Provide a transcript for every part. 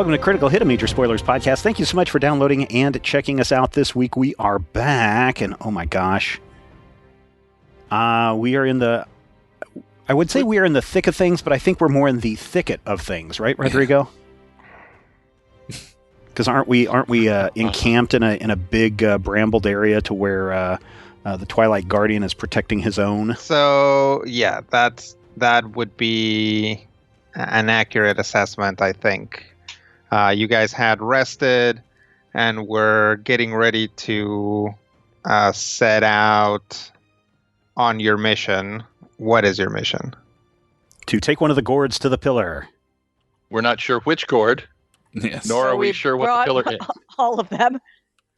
Welcome to Critical Hit, a Major Spoilers podcast. Thank you so much for downloading and checking us out this week. We are back, and oh my gosh. We are in the... I would say we are in the thick of things, but I think we're more in the thicket of things, right, Rodrigo? Because aren't we encamped in a big brambled area to where the Twilight Guardian is protecting his own? So yeah, that would be an accurate assessment, I think. You guys had rested and were getting ready to set out on your mission. What is your mission? To take one of the gourds to the pillar. We're not sure which gourd, nor are we sure what the pillar is. All of them.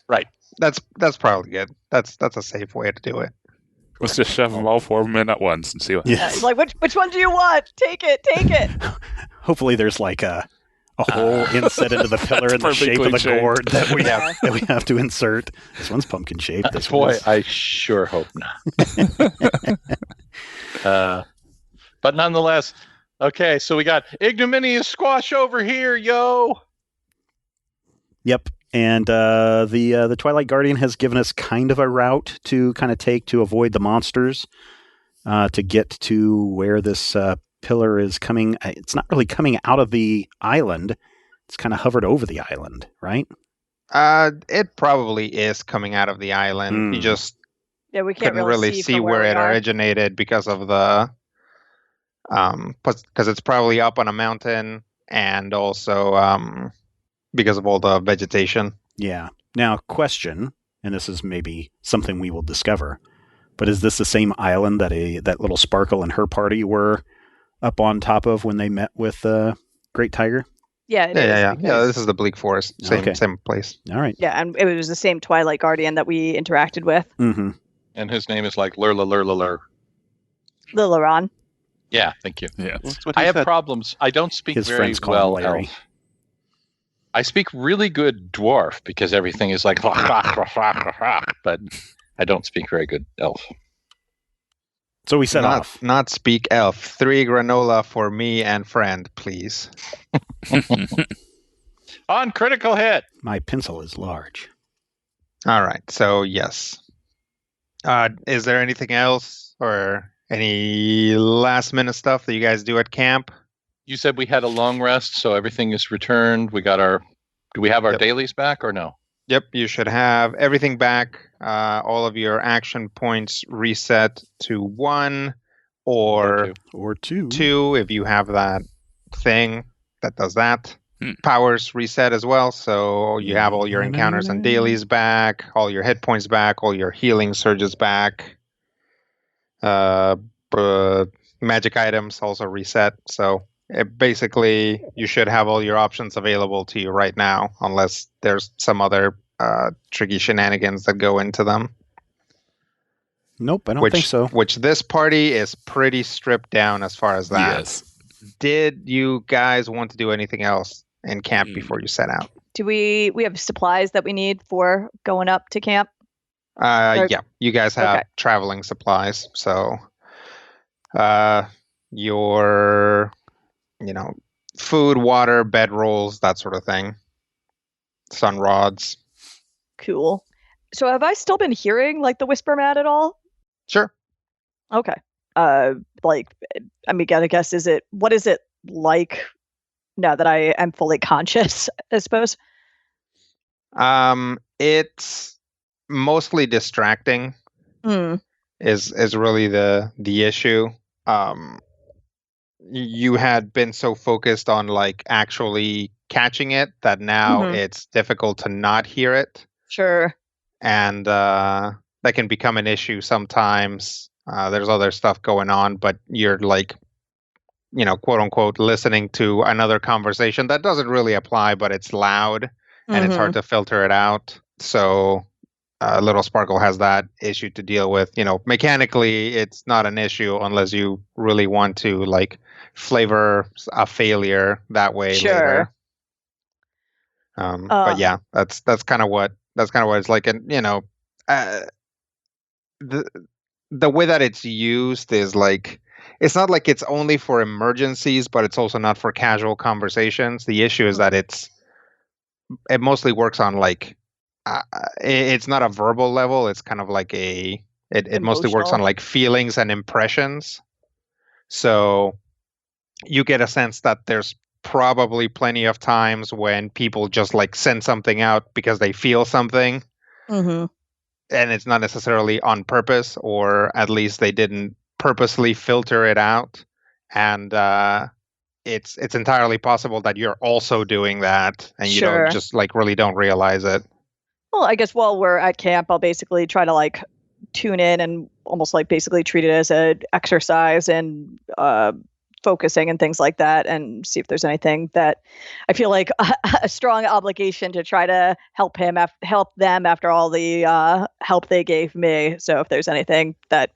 Right. That's probably good. That's a safe way to do it. Let's just shove them all 4 men at once and see what Yes. Like, which one do you want? Take it. Hopefully there's like a hole inset into the pillar in the shape of the gourd that we have to insert. This one's pumpkin shaped. This Boy, I sure hope not. But nonetheless, okay, so we got ignominious squash over here, yo! Yep. And the Twilight Guardian has given us kind of a route to kind of take to avoid the monsters, to get to where this pillar is coming. It's not really coming out of the island. It's kind of hovered over the island, right? It probably is coming out of the island. You just we can't couldn't really see where it originated because of the because it's probably up on a mountain, and also because of all the vegetation. Yeah. Now, question, and this is maybe something we will discover, but is this the same island that little Sparkle and her party were up on top of when they met with Great Tiger? Yeah, it is. Yeah, this is the Bleak Forest. Same place. All right. Yeah, and it was the same Twilight Guardian that we interacted with. Mm-hmm. And his name is like Lurla. Lilaron. Yeah, thank you. Yeah. I have problems. I don't speak His very friends call him well Larry. elf. I speak really good dwarf because everything is like but I don't speak very good elf. So we set off. Not speak elf. 3 granola for me and friend, please. On critical hit. My pencil is large. All right. So yes. Is there anything else or any last minute stuff that you guys do at camp? You said we had a long rest, so everything is returned. Do we have our dailies back or no? Yep, you should have everything back. All of your action points reset to 1 or 2 if you have that thing that does that. Powers reset as well, so you have all your encounters and dailies back, all your hit points back, all your healing surges back. Magic items also reset, so basically you should have all your options available to you right now, unless there's some other tricky shenanigans that go into them. Nope, I don't think so. Which this party is pretty stripped down as far as that. Yes. Did you guys want to do anything else in camp before you set out? Do we have supplies that we need for going up to camp? Yeah, you guys have traveling supplies, so your food, water, bedrolls, that sort of thing. Sun rods. Cool. So have I still been hearing like the Whisper Mat at all? Sure. Okay. I guess what is it like now that I am fully conscious, I suppose? It's mostly distracting. Is really the issue. You had been so focused on like actually catching it that now it's difficult to not hear it. Sure. And that can become an issue sometimes. There's other stuff going on, but you're like, quote unquote, listening to another conversation that doesn't really apply, but it's loud and it's hard to filter it out. So Little Sparkle has that issue to deal with. Mechanically, it's not an issue unless you really want to like flavor a failure that way later. But yeah, that's kind of what it's like. And the way that it's used is like, it's not like it's only for emergencies, but it's also not for casual conversations. The issue is that it's it mostly works on like it's not a verbal level. It's kind of like it mostly works on Emotional. like feelings and impressions. So you get a sense that there's probably plenty of times when people just like send something out because they feel something, Mm-hmm. and it's not necessarily on purpose, or at least they didn't purposely filter it out. And it's entirely possible that you're also doing that, and you Sure. don't just like really don't realize it. Well, I guess while we're at camp, I'll basically try to like tune in and almost like basically treat it as an exercise and focusing and things like that, and see if there's anything that I feel like a strong obligation to try to help them after all the help they gave me. So if there's anything that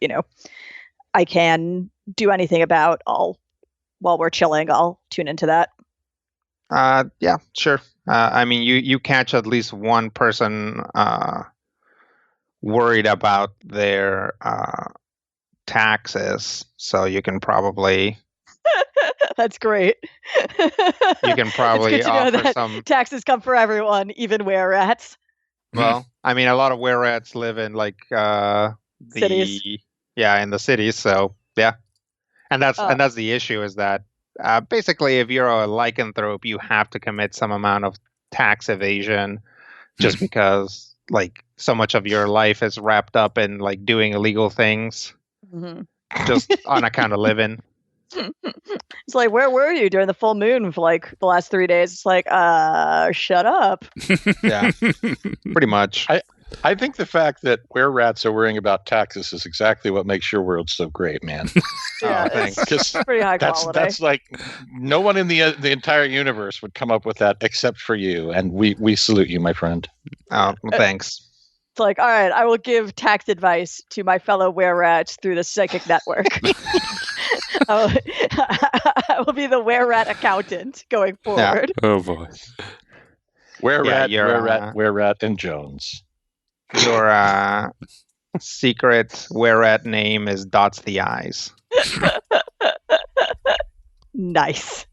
I can do anything about, while we're chilling, I'll tune into that. Yeah, sure. I mean, you catch at least one person worried about their taxes, so you can probably That's great. you can probably it's good to know offer that some. taxes come for everyone, even were-rats. Well, I mean, a lot of were-rats live in like Cities. in the cities. So yeah, and that's the issue is that basically if you're a lycanthrope, you have to commit some amount of tax evasion, just because like so much of your life is wrapped up in like doing illegal things, Mm-hmm. just on account of living. It's like, where were you during the full moon for like the last 3 days? It's like, shut up. Yeah, pretty much. I think the fact that were-rats are worrying about taxes is exactly what makes your world so great, man. Yeah, thanks. it's pretty high That's quality. that's like no one in the entire universe would come up with that except for you, and we salute you, my friend. Oh, well, thanks. It's like, all right, I will give tax advice to my fellow were-rats through the psychic network. I will be the were-rat accountant going forward. Oh boy. Were-rat, you're, were-rat, and Jones. Your secret were-rat name is Dots the Eyes. Nice.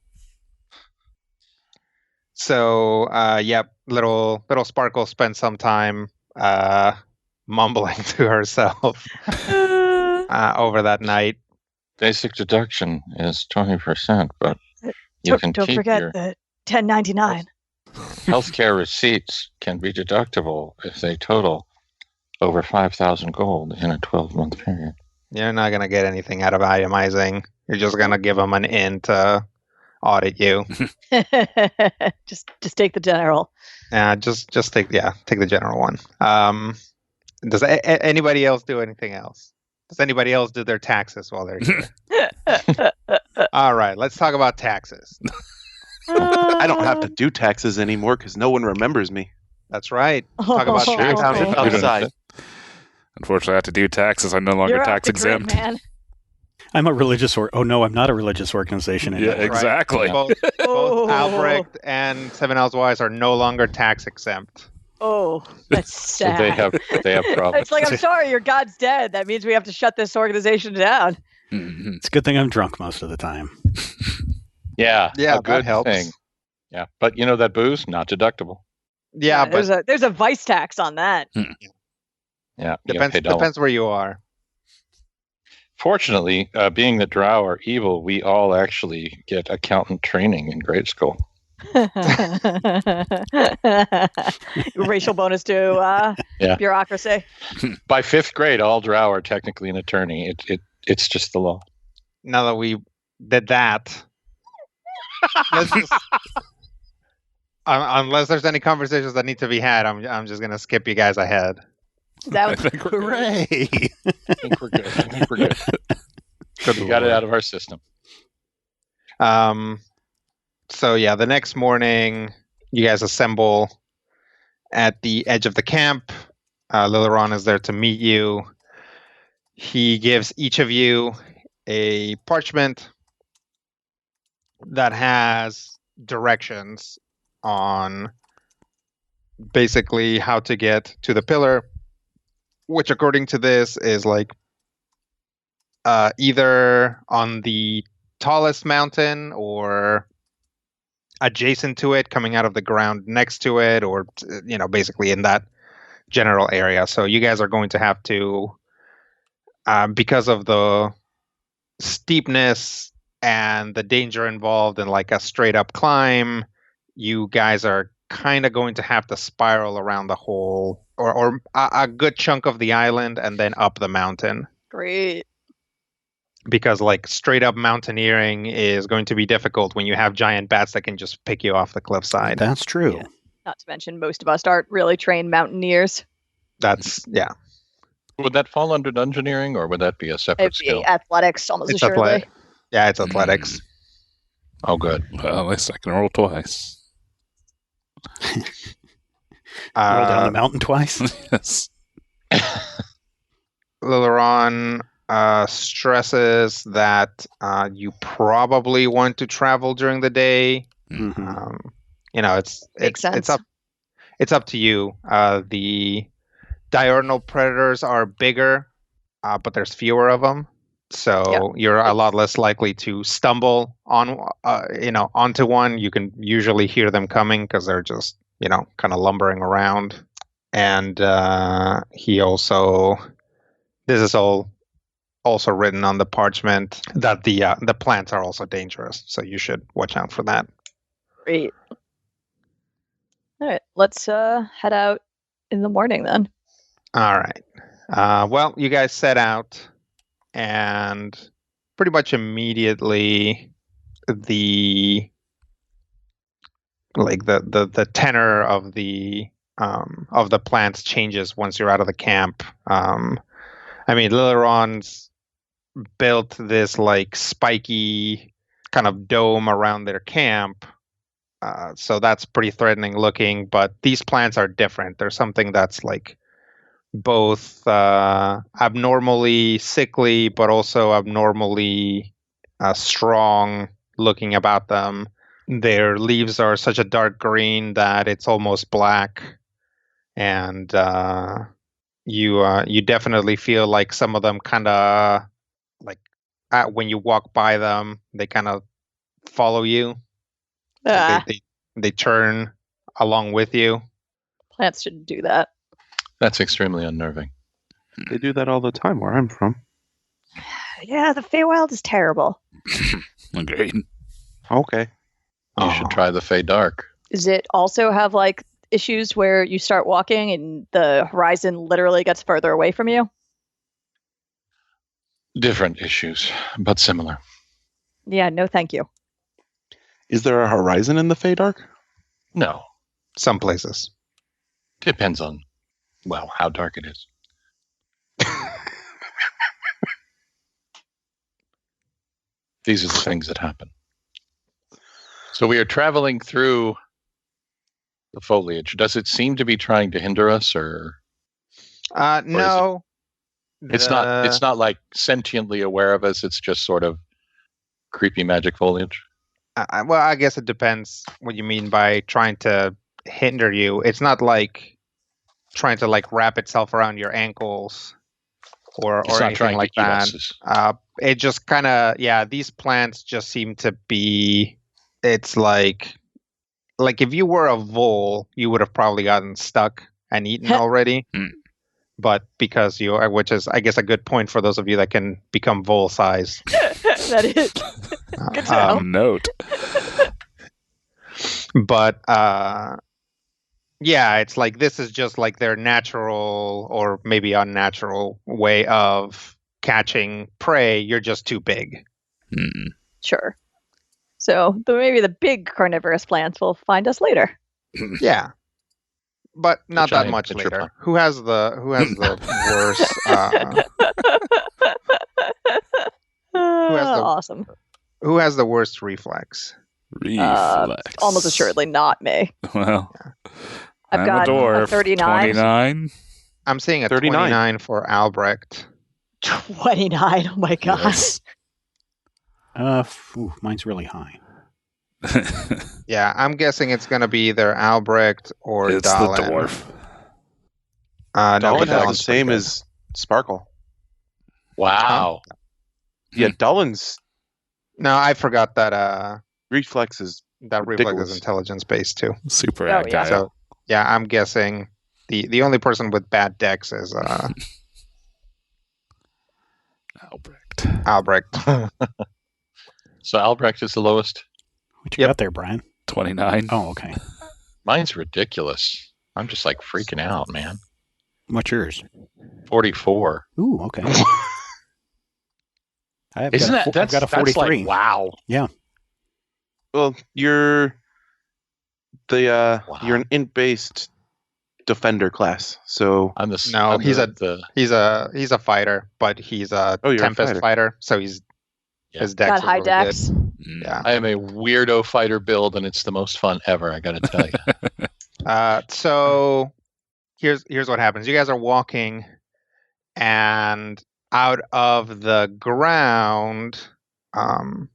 So, yep, little Sparkle spent some time mumbling to herself over that night. Basic deduction is 20%, but you can Don't keep forget your the 1099. healthcare receipts can be deductible if they total over 5,000 gold in a 12-month period. You're not gonna get anything out of itemizing. You're just gonna give them an in to audit you. just take the general. Just take the general one. Does anybody else do anything else? Does anybody else do their taxes while they're here? All right, let's talk about taxes. I don't have to do taxes anymore because no one remembers me. That's right. Talk about taxes. Outside. Unfortunately, I have to do taxes. I'm no longer You're tax off the grid, exempt. man. I'm a religious oh no, I'm not a religious organization Yeah, anymore. exactly. Both Albrecht and Seven Elves Wise are no longer tax exempt. Oh, that's So sad. they have problems. It's like, I'm sorry, your god's dead. That means we have to shut this organization down. Mhm. It's a good thing I'm drunk most of the time. Yeah, Yeah, a good that helps. thing. Yeah, but that booze not deductible. Yeah, but there's a vice tax on that. Yeah, you gotta depends pay double. where you are. Fortunately, being that Drow are evil, we all actually get accountant training in grade school. Racial bonus to Yeah. bureaucracy. By 5th grade, all Drow are technically an attorney. It's just the law. Now that we did that, let's just, unless there's any conversations that need to be had, I'm just gonna skip you guys ahead. That I was think we're Hooray! I think we're good. Good We got it lord. out of our system. So yeah, the next morning, you guys assemble at the edge of the camp. Lileron is there to meet you. He gives each of you a parchment that has directions on basically how to get to the pillar, which according to this is like either on the tallest mountain or adjacent to it, coming out of the ground next to it, or basically in that general area. So you guys are going to have to, because of the steepness and the danger involved in like a straight up climb, you guys are kind of going to have to spiral around the whole or a good chunk of the island and then up the mountain. Great. Because like straight up mountaineering is going to be difficult when you have giant bats that can just pick you off the cliffside. That's true. Yeah. Not to mention, most of us aren't really trained mountaineers. Yeah. Would that fall under dungeoneering, or would that be a separate It'd be skill? athletics, almost It's assuredly. athletic. Yeah, it's athletics. Oh, good. Well, at least I can roll twice. Roll down the mountain twice. Yes. Lileron stresses that you probably want to travel during the day. Mhm. Makes sense. It's up to you. The diurnal predators are bigger, but there's fewer of them, so you're a lot less likely to stumble on onto one. You can usually hear them coming because they're just kind of lumbering around. And he also, this is all also written on the parchment that the plants are also dangerous, so you should watch out for that. Great. All right, let's head out in the morning then. All right. Well, you guys set out, and pretty much immediately the tenor of the plants changes once you're out of the camp. Lileron's built this like spiky kind of dome around their camp. So that's pretty threatening looking, but these plants are different. There's something that's like both abnormally sickly, but also abnormally strong looking about them. Their leaves are such a dark green that it's almost black, and you definitely feel like some of them kind of like when you walk by them, they kind of follow you. Like they turn along with you. Plants shouldn't do that. That's extremely unnerving. They do that all the time where I'm from. Yeah, the Feywild is terrible. Agreed. Okay. You should try the Fey Dark. Does it also have like issues where you start walking and the horizon literally gets further away from you? Different issues, but similar. Yeah, no thank you. Is there a horizon in the Fey Dark? No. Some places. Depends on, well, how dark it is. These are the things that happen. So we are traveling through the foliage. Does it seem to be trying to hinder us, or No. it's not like sentiently aware of us? It's just sort of creepy magic foliage. Well, I guess it depends what you mean by trying to hinder you. It's not like trying to like wrap itself around your ankles or It's not anything trying like to eat that. us. It just kind of, these plants just seem to be, it's like if you were a vole, you would have probably gotten stuck and eaten already. But because which is, I guess, a good point for those of you that can become vole size. That is good to know. Note. But it's like this is just like their natural or maybe unnatural way of catching prey. You're just too big. Sure. So maybe the big carnivorous plants will find us later. Yeah. But not that giant much pitcher later. plant. Who has the worst Awesome. who has the worst reflex? Reflex. Almost assuredly not me. Well, I've I'm got a dwarf. a 39. 29. I'm seeing a 39. 29 for Albrecht. 29. Oh my god. Yes. Mine's really high. Yeah, I'm guessing it's going to be either Albrecht or It's Dallin. the dwarf. No, Dolan but has the Dallin's same pretty as Sparkle. Wow. Yeah, Dolan's good. No, I forgot that. reflex is That reflex Ridiculous. is intelligence based too. Super Oh, agile. yeah. So yeah, I'm guessing the only person with bad dex is Albrecht. Albrecht. So Albrecht is the lowest. What you Yep. got there, Brian? 29. Oh, okay. Mine's ridiculous. I'm just like freaking out, man. What's yours? 44. Ooh, okay. I've Isn't got that I've got a that's 43. like, wow. Well, you're Wow. you're an int-based defender class, so I'm the No, I'm he's the He's a fighter, but he's a Oh, you're a Tempest fighter, so Yeah. his dex Got is high really dex. good. Mm. Yeah. I am a weirdo fighter build, and it's the most fun ever. I got to tell you. So here's what happens. You guys are walking, and out of the ground,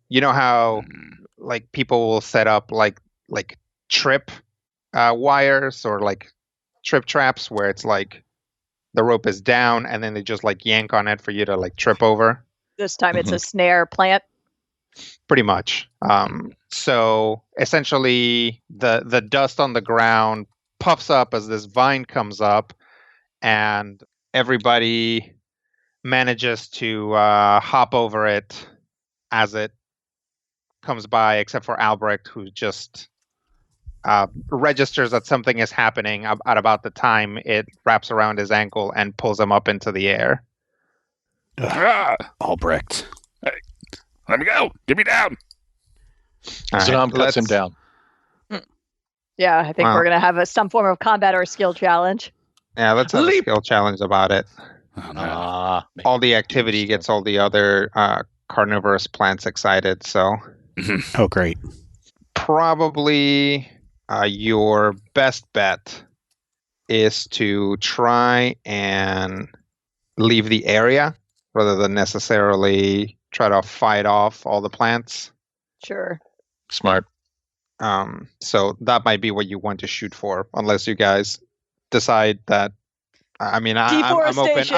you know how Mm. like people will set up like trip wires or like trip traps where it's like the rope is down and then they just like yank on it for you to like trip over. This time it's a snare plant. Pretty much. So essentially, the dust on the ground puffs up as this vine comes up, and everybody manages to hop over it as it comes by, except for Albrecht, who just registers that something is happening at about the time it wraps around his ankle and pulls him up into the air. Ah, Albrecht. let me go. Get me down. All right, Zanam cuts him let's- down. Yeah, I think Wow. we're gonna have some form of combat or skill challenge. Yeah, let's have a Leap. skill challenge about it. Oh, no. All the activity gets all the other carnivorous plants excited, so Oh, great. probably your best bet is to try and leave the area rather than necessarily try to fight off all the plants. Sure. Smart. So that might be what you want to shoot for, unless you guys decide that. I mean, I'm Deforestation.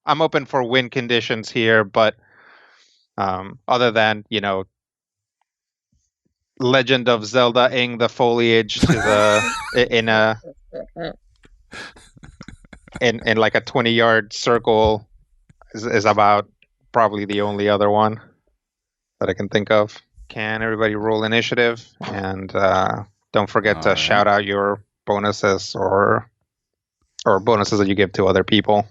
I'm open for win conditions here, but other than Legend of Zelda-ing the foliage to the in like a 20-yard circle is about probably the only other one that I can think of. Can everybody roll initiative? And don't forget to All right. shout out your bonuses or bonuses that you give to other people.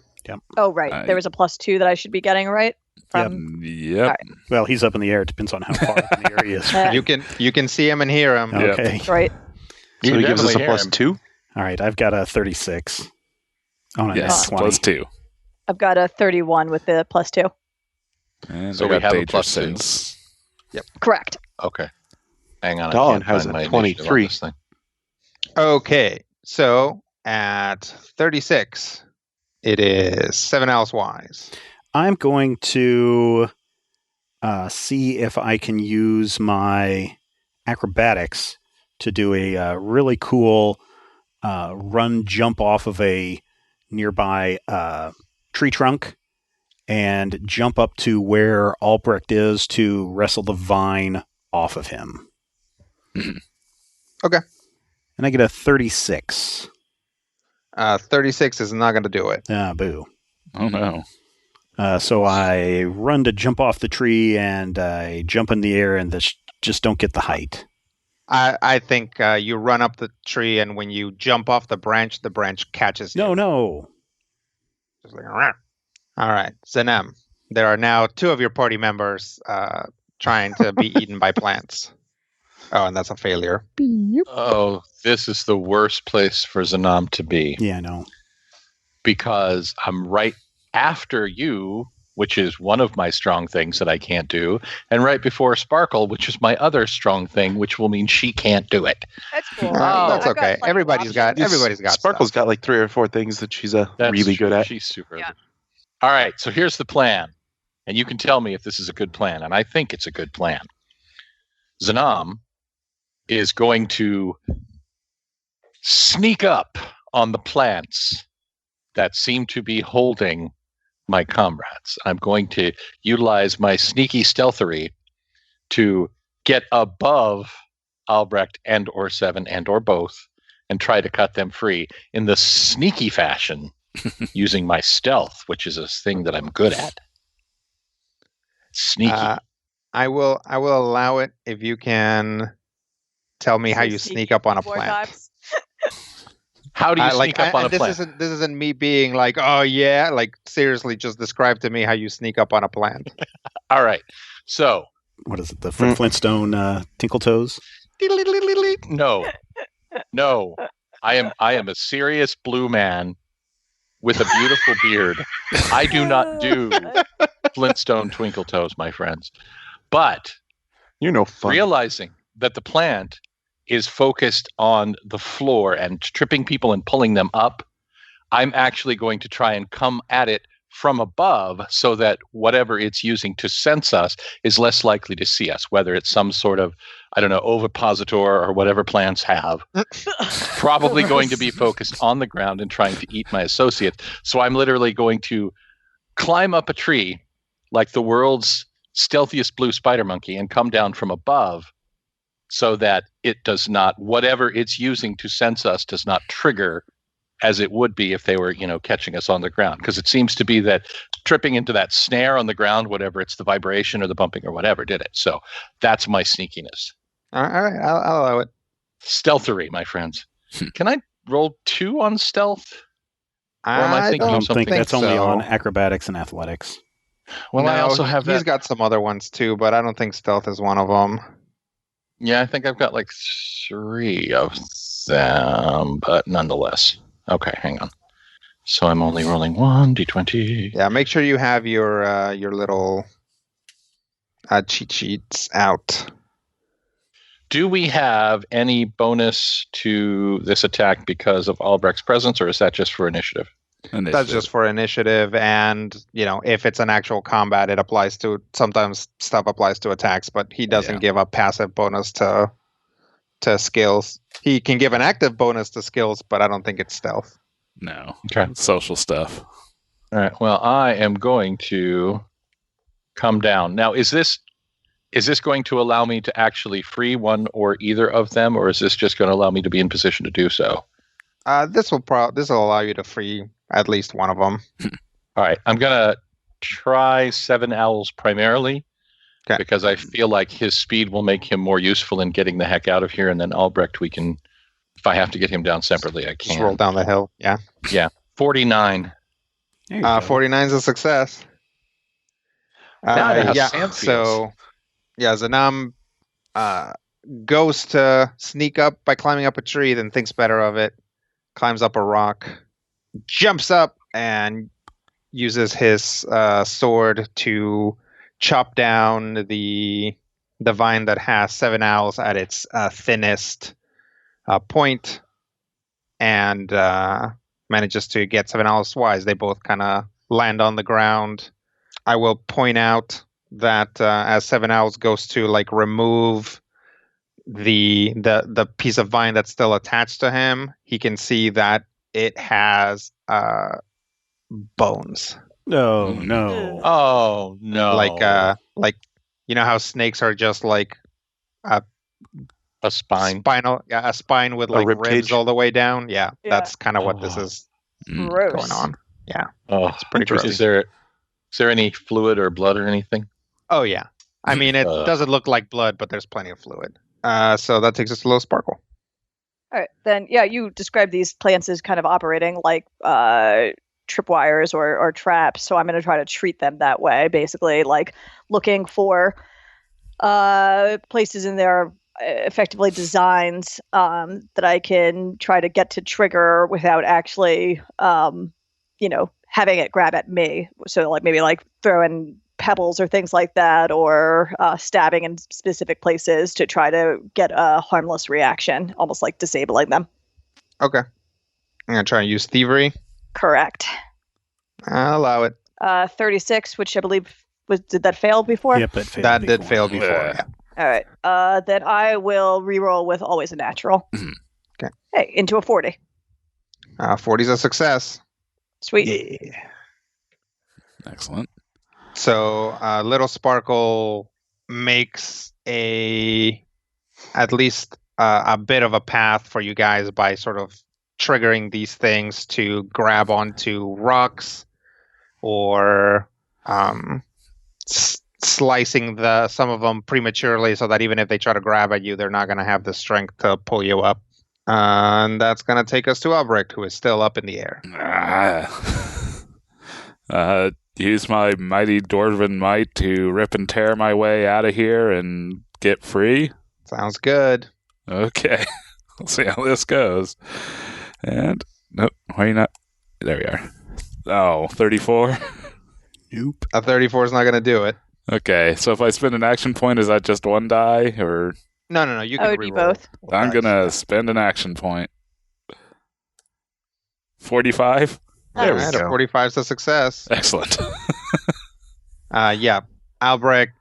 Oh, right. There was a +2 that I should be getting, right? From Yep. Well, he's up in the air. It depends on how far up in the air he is. You can see him and hear him. Yep. Okay. right. You so can he gives us a definitely hear him. +2. All right. I've got a 36. Oh, no, Yes, 20. plus 2. I've got a 31 with the +2. And So I we got have a danger plus 2. sense. Correct. Okay. Hang on. I Dawn can't has find a my initiative on 23. this thing. Okay, so at 36, it is 7 else wise. I'm going to see if I can use my acrobatics to do a really cool run jump off of a nearby tree trunk and jump up to where Albrecht is to wrestle the vine off of him. Okay. And I get a 36. 36 is not going to do it. Boo. Oh, no. So I run to jump off the tree and I jump in the air and just don't get the height. I think you run up the tree, and when you jump off the branch catches you. No. Just like, "Rah." All right, Zenem. There are now 2 of your party members trying to be eaten by plants. Oh, and that's a failure. Oh, this is the worst place for Zanam to be Yeah, no. because I'm right after you, which is one of my strong things that I can't do, and right before Sparkle, which is my other strong thing, which will mean she can't do it. That's cool. That's I've got okay. plenty of Everybody's got options. Sparkle's stuff. got like 3 or 4 things that she's That's really good true. at. She's super. Yeah. All right, so here's the plan, and you can tell me if this is a good plan, and I think it's a good plan. Zanam is going to sneak up on the plants that seem to be holding my comrades. I'm going to utilize my sneaky stealthery to get above Albrecht and or Seven and or both and try to cut them free in the sneaky fashion using my stealth, which is a thing that I'm good at. Sneaky. I will allow it if you can tell me how you sneak up on a plant. How do you sneak up on a this plant? This isn't me being like, oh yeah, like seriously, just describe to me how you sneak up on a plant. All right. So what is it? The Flintstone Tinkle Toes? No. I am a serious blue man with a beautiful beard. I do not do Flintstone Twinkle Toes, my friends. But realizing that the plant is focused on the floor and tripping people and pulling them up, I'm actually going to try and come at it from above so that whatever it's using to sense us is less likely to see us, whether it's some sort of, I don't know, ovipositor or whatever plants have. Probably going to be focused on the ground and trying to eat my associates. So I'm literally going to climb up a tree like the world's stealthiest blue spider monkey and come down from above so that it does not, whatever it's using to sense us does not trigger as it would be if they were, catching us on the ground. Because it seems to be that tripping into that snare on the ground, whatever it's the vibration or the bumping or whatever did it. So that's my sneakiness. All right, I'll allow it. Stealthery, my friends. Can I roll 2 on stealth? Or am I thinking I of don't something? think that's only so. on acrobatics and athletics. Well, no, I also have He's that. got some other ones too, but I don't think stealth is one of them. Yeah, I think I've got like 3 of them, but nonetheless. Okay, hang on. So I'm only rolling 1 d20. Yeah, make sure you have your little cheat sheets out. Do we have any bonus to this attack because of Albrecht's presence, or is that just for initiative? That's just for initiative, and if it's an actual combat, it applies to. Sometimes stuff applies to attacks, but he doesn't give a passive bonus to skills. He can give an active bonus to skills, but I don't think it's stealth. No. Okay. Social stuff. All right. Well, I am going to come down. Now, is this going to allow me to actually free one or either of them, or is this just going to allow me to be in position to do so? This will allow you to free at least one of them. All right. I'm going to try Seven Owls primarily. Okay. Because I feel like his speed will make him more useful in getting the heck out of here, and then Albrecht, we can, if I have to get him down separately, I can. Just roll down the hill. Yeah. Yeah. 49. 49 is a success. Now I know how yeah. sand feels. So, yeah, Zanam goes to sneak up by climbing up a tree, then thinks better of it, climbs up a rock, jumps up, and uses his sword to chop down the vine that has Seven Owls at its thinnest point, and manages to get Seven Owls wise. They both kind of land on the ground. I will point out that as Seven Owls goes to remove the piece of vine that's still attached to him, he can see that it has bones. No, no. Oh no! Like how snakes are just like a spine. A spine with A rib ribs cage. all the way down. Yeah, Yeah. that's kind of what this is Gross. going on. Yeah. Oh, It's pretty gross. Is there any fluid or blood or anything? Oh yeah. I mean, it doesn't look like blood, but there's plenty of fluid. So that takes us to Little Sparkle. All right, then, yeah, you described these plants as kind of operating like tripwires or traps, so I'm going to try to treat them that way, basically, like looking for places in their effectively designs that I can try to get to trigger without actually, having it grab at me. So, maybe throwing pebbles or things like that, or stabbing in specific places to try to get a harmless reaction, almost like disabling them. Okay. I'm going to try and use thievery. Correct. I'll allow it. 36, which I believe did that fail before? Yep, it failed That did before. fail before. Yeah. Yeah. All right. Then I will reroll with always a natural. Okay. Hey, into a 40. 40's a success. Sweet. Yeah. Excellent. So Little Sparkle makes a at least a bit of a path for you guys by sort of triggering these things to grab onto rocks or slicing some of them prematurely so that even if they try to grab at you, they're not going to have the strength to pull you up. And that's going to take us to Albrecht, who is still up in the air. Use my mighty dwarven might to rip and tear my way out of here and get free. Sounds good. Okay. We'll see how this goes. And, nope, why not? There we are. Oh, 34? Nope. A 34 is not going to do it. Okay, so if I spend an action point, is that just one die, or? No. You can That would be reroll. both. I'm gonna spend an action point. 45? There we we go. go. 45 is a success. Excellent. Yeah, Albrecht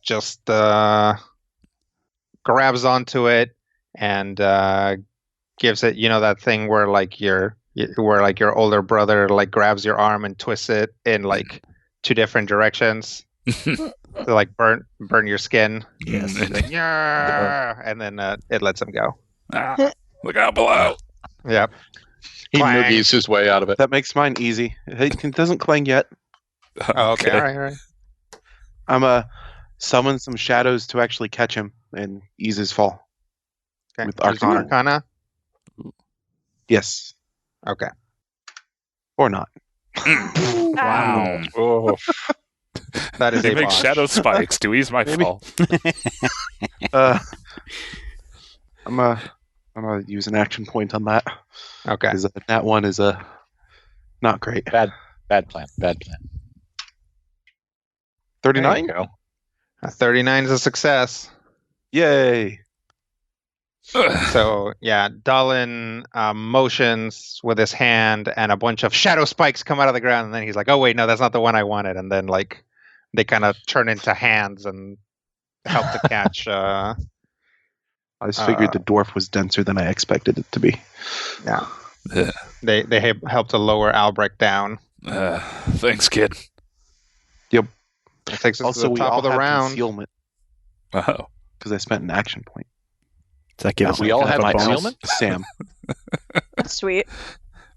just grabs onto it and gives it, that thing where like your older brother like grabs your arm and twists it in like two different directions to like burn your skin. Yes. Like, yeah, and then it lets him go. Look out below. Yep. He Clang. noogies his way out of it. That makes mine easy. It doesn't clang yet. Oh, okay. All right. I'm summon some shadows to actually catch him and ease his fall. Okay. With Using Arcana. Arcana. Yes. Okay. Or not. Wow. Oh, That is They a make botch. shadow spikes to ease my Maybe. fall. I'm gonna use an action point on that. Okay. Because that one is not great. bad plan. Bad plan. 39. There you go. A 39 is a success. Yay! So yeah, Dallin motions with his hand, and a bunch of shadow spikes come out of the ground. And then he's like, "Oh wait, no, that's not the one I wanted." And then like they kind of turn into hands and help to catch. I just figured the dwarf was denser than I expected it to be. Yeah, Yeah. they help to lower Albrecht down. Thanks, kid. That takes us Also, to the we top all of the have round. concealment Oh. because I spent an action point. Does that give us We a all kind have of a bonus? concealment? Sam. That's sweet.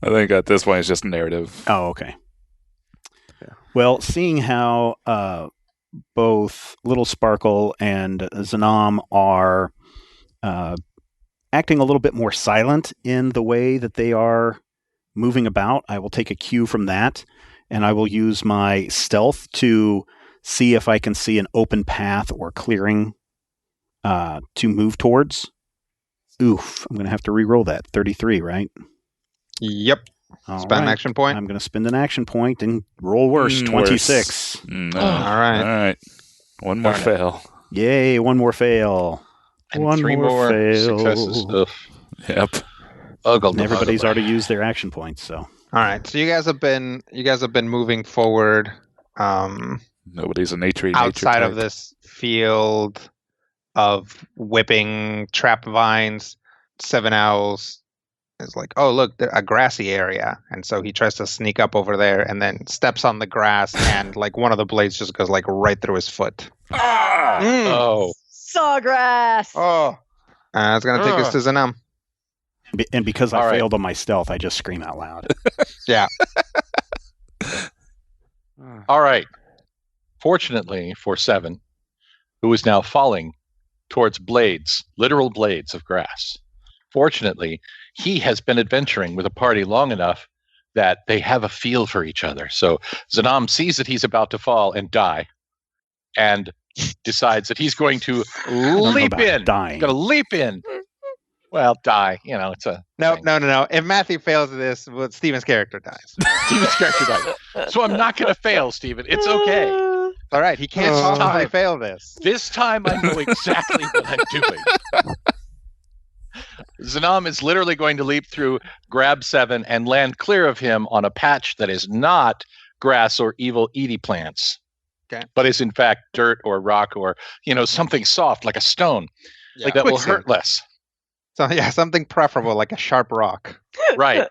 I think at this point it's just narrative. Oh, okay. Yeah. Well, seeing how both Little Sparkle and Zanam are acting a little bit more silent in the way that they are moving about, I will take a cue from that, and I will use my stealth to see if I can see an open path or clearing to move towards. Oof, I'm going to have to re-roll that. 33, right? Yep. All Spend an right. action point. I'm going to spend an action point and roll worse. 26. No. All right. All right. One more Darn it. fail. Yay, one more fail. And One 3 more more fail. successes. Ugh. Yep. Uggle. And everybody's already used their action points, so. All right. So you guys have been moving forward. Nobody's a nature Outside type. of this field of whipping trap vines, Seven Owls is like, oh look, a grassy area, and so he tries to sneak up over there and then steps on the grass, and like one of the blades just goes like right through his foot. Ah! Oh. Sawgrass. Oh, it's gonna take us to Zanam. And because I All right. failed on my stealth, I just scream out loud. Yeah. All right. Fortunately for Seven, who is now falling towards blades, literal blades of grass. Fortunately, he has been adventuring with a party long enough that they have a feel for each other. So Zanam sees that he's about to fall and die, and decides that he's going to I don't know leap about in. dying. Going to leap in. Well, die. It's a No. thing. If Matthew fails this, well, Steven's character dies. Steven's character died. So I'm not going to fail, Steven. It's okay. All right, he can't possibly fail this. This time I know exactly what I'm doing. Zanam is literally going to leap through, grab Seven, and land clear of him on a patch that is not grass or evil Edie plants, Okay. but is in fact dirt or rock or something soft like a stone, Yeah. that will Quicksand. hurt less. So yeah, something preferable like a sharp rock. Right.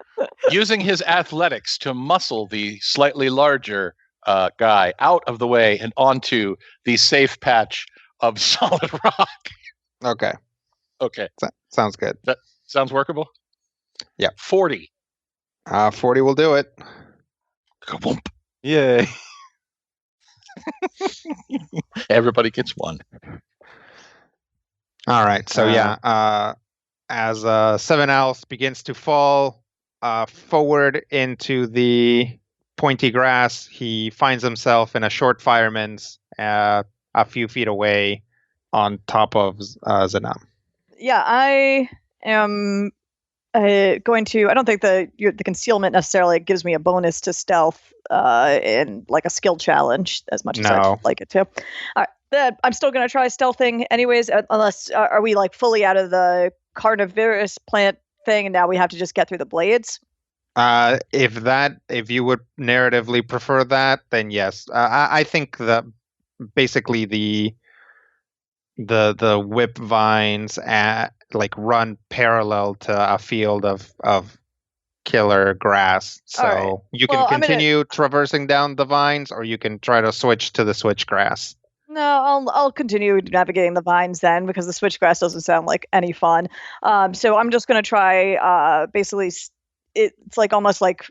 Using his athletics to muscle the slightly larger guy out of the way and onto the safe patch of solid rock. Okay, Okay. sounds good. Sounds workable? Yeah. 40. 40 will do it. Kaboom. Yay. Everybody gets one. All right. So as Seven Owls begins to fall forward into the pointy grass, he finds himself in a short fireman's a few feet away on top of Zanam. Yeah, I am going to. I don't think the concealment necessarily gives me a bonus to stealth in like a skill challenge as much as I'd like it to. All right, then I'm still going to try stealthing anyways, unless are we like fully out of the carnivorous plant thing, and now we have to just get through the blades. If you would narratively prefer that, then yes. I think that basically the whip vines run parallel to a field of killer grass. So right. you can continue traversing down the vines, or you can try to switch to the switchgrass. No, I'll continue navigating the vines then, because the switchgrass doesn't sound like any fun. So I'm just gonna try basically. It's like almost like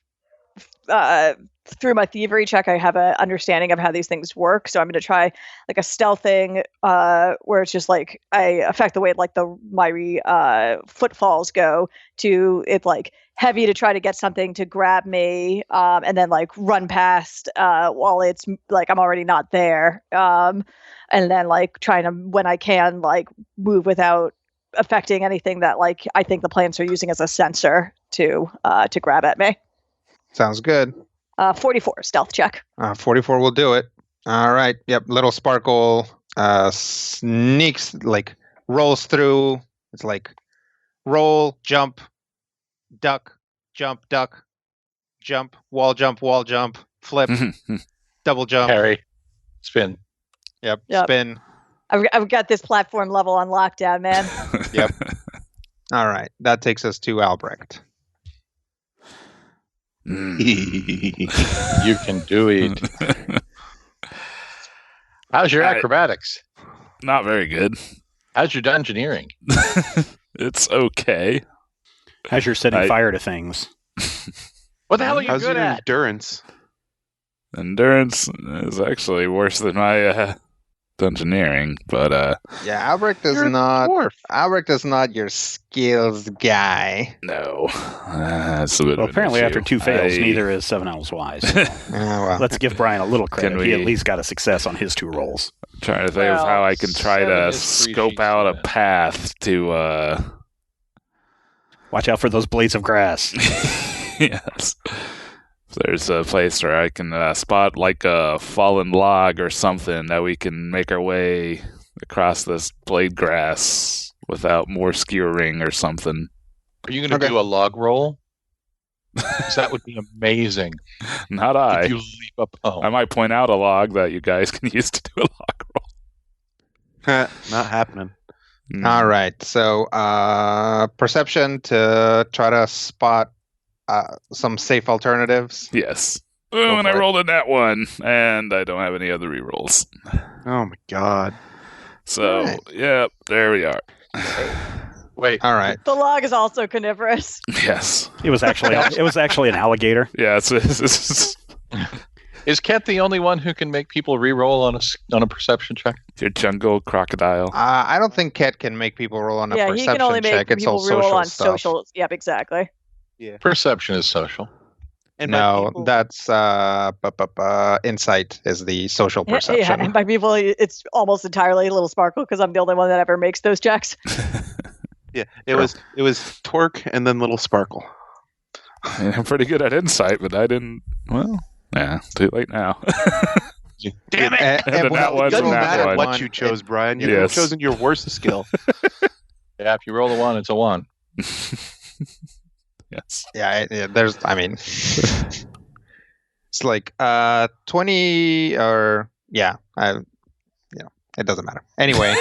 through my thievery check, I have an understanding of how these things work. So I'm going to try like a stealthing where it's just like I affect the way like my footfalls go to it like heavy to try to get something to grab me and then like run past while it's like I'm already not there. And then like trying to, when I can, like move without affecting anything that like I think the plants are using as a sensor to grab at me. Sounds good. 44 stealth check. 44 will do it. All right. Yep. Little Sparkle sneaks, like rolls through. It's like roll, jump, duck, jump, wall jump, flip, double jump. Parry, spin. Yep. Yep. Spin. I've got this platform level on lockdown, man. Yep. All right. That takes us to Albrecht. You can do it. How's your acrobatics? Not very good. How's your dungeoneering? It's okay. How's your setting fire to things? What the hell are you How's good your at? endurance? Endurance is actually worse than my dungeoneering, but yeah, Albrecht is not. Dwarf. Albrecht is not your skills guy. No, that's a bit. Well, of apparently, an after issue. 2 fails, neither is Seven Owls wise. Well. Let's give Brian a little credit. Can He we- at least got a success on his 2 rolls. I'm trying to think of how I can try 7 to is 3 scope sheets out of a it. path to. Watch out for those blades of grass. Yes. If there's a place where I can spot like a fallen log or something that we can make our way across this blade grass without more skewering or something. Are you going to do a log roll? 'Cause that would be amazing. Not I. If you leap up. Oh. I might point out a log that you guys can use to do a log roll. Not happening. All right. So perception to try to spot some safe alternatives. Yes. Go And I for it. rolled in that one, and I don't have any other rerolls. Oh my god. So, Right. Yep, there we are. Wait. All right. The log is also carnivorous. Yes. It was actually an alligator. Yeah, it's Is Kent the only one who can make people re-roll on a perception check? your jungle crocodile. I don't think Ket can make people roll on a Yeah, perception he can only check. make It's all people roll social on stuff. social. Yep, exactly. Perception is social. And by No, people- that's insight is the social Yeah, perception. and by people, it's almost entirely Little Sparkle because I'm the only one that ever makes those checks. yeah, it was Torque and then Little Sparkle. I'm pretty good at insight, but I didn't. Well, yeah, too late now. Damn it! And then that It one, doesn't and that matter one. what you chose, Brian. You Yes. have chosen your worst skill. Yeah, if you roll a 1, it's a 1. Yes. There's. I mean, it's like 20 or yeah. It doesn't matter. Anyway,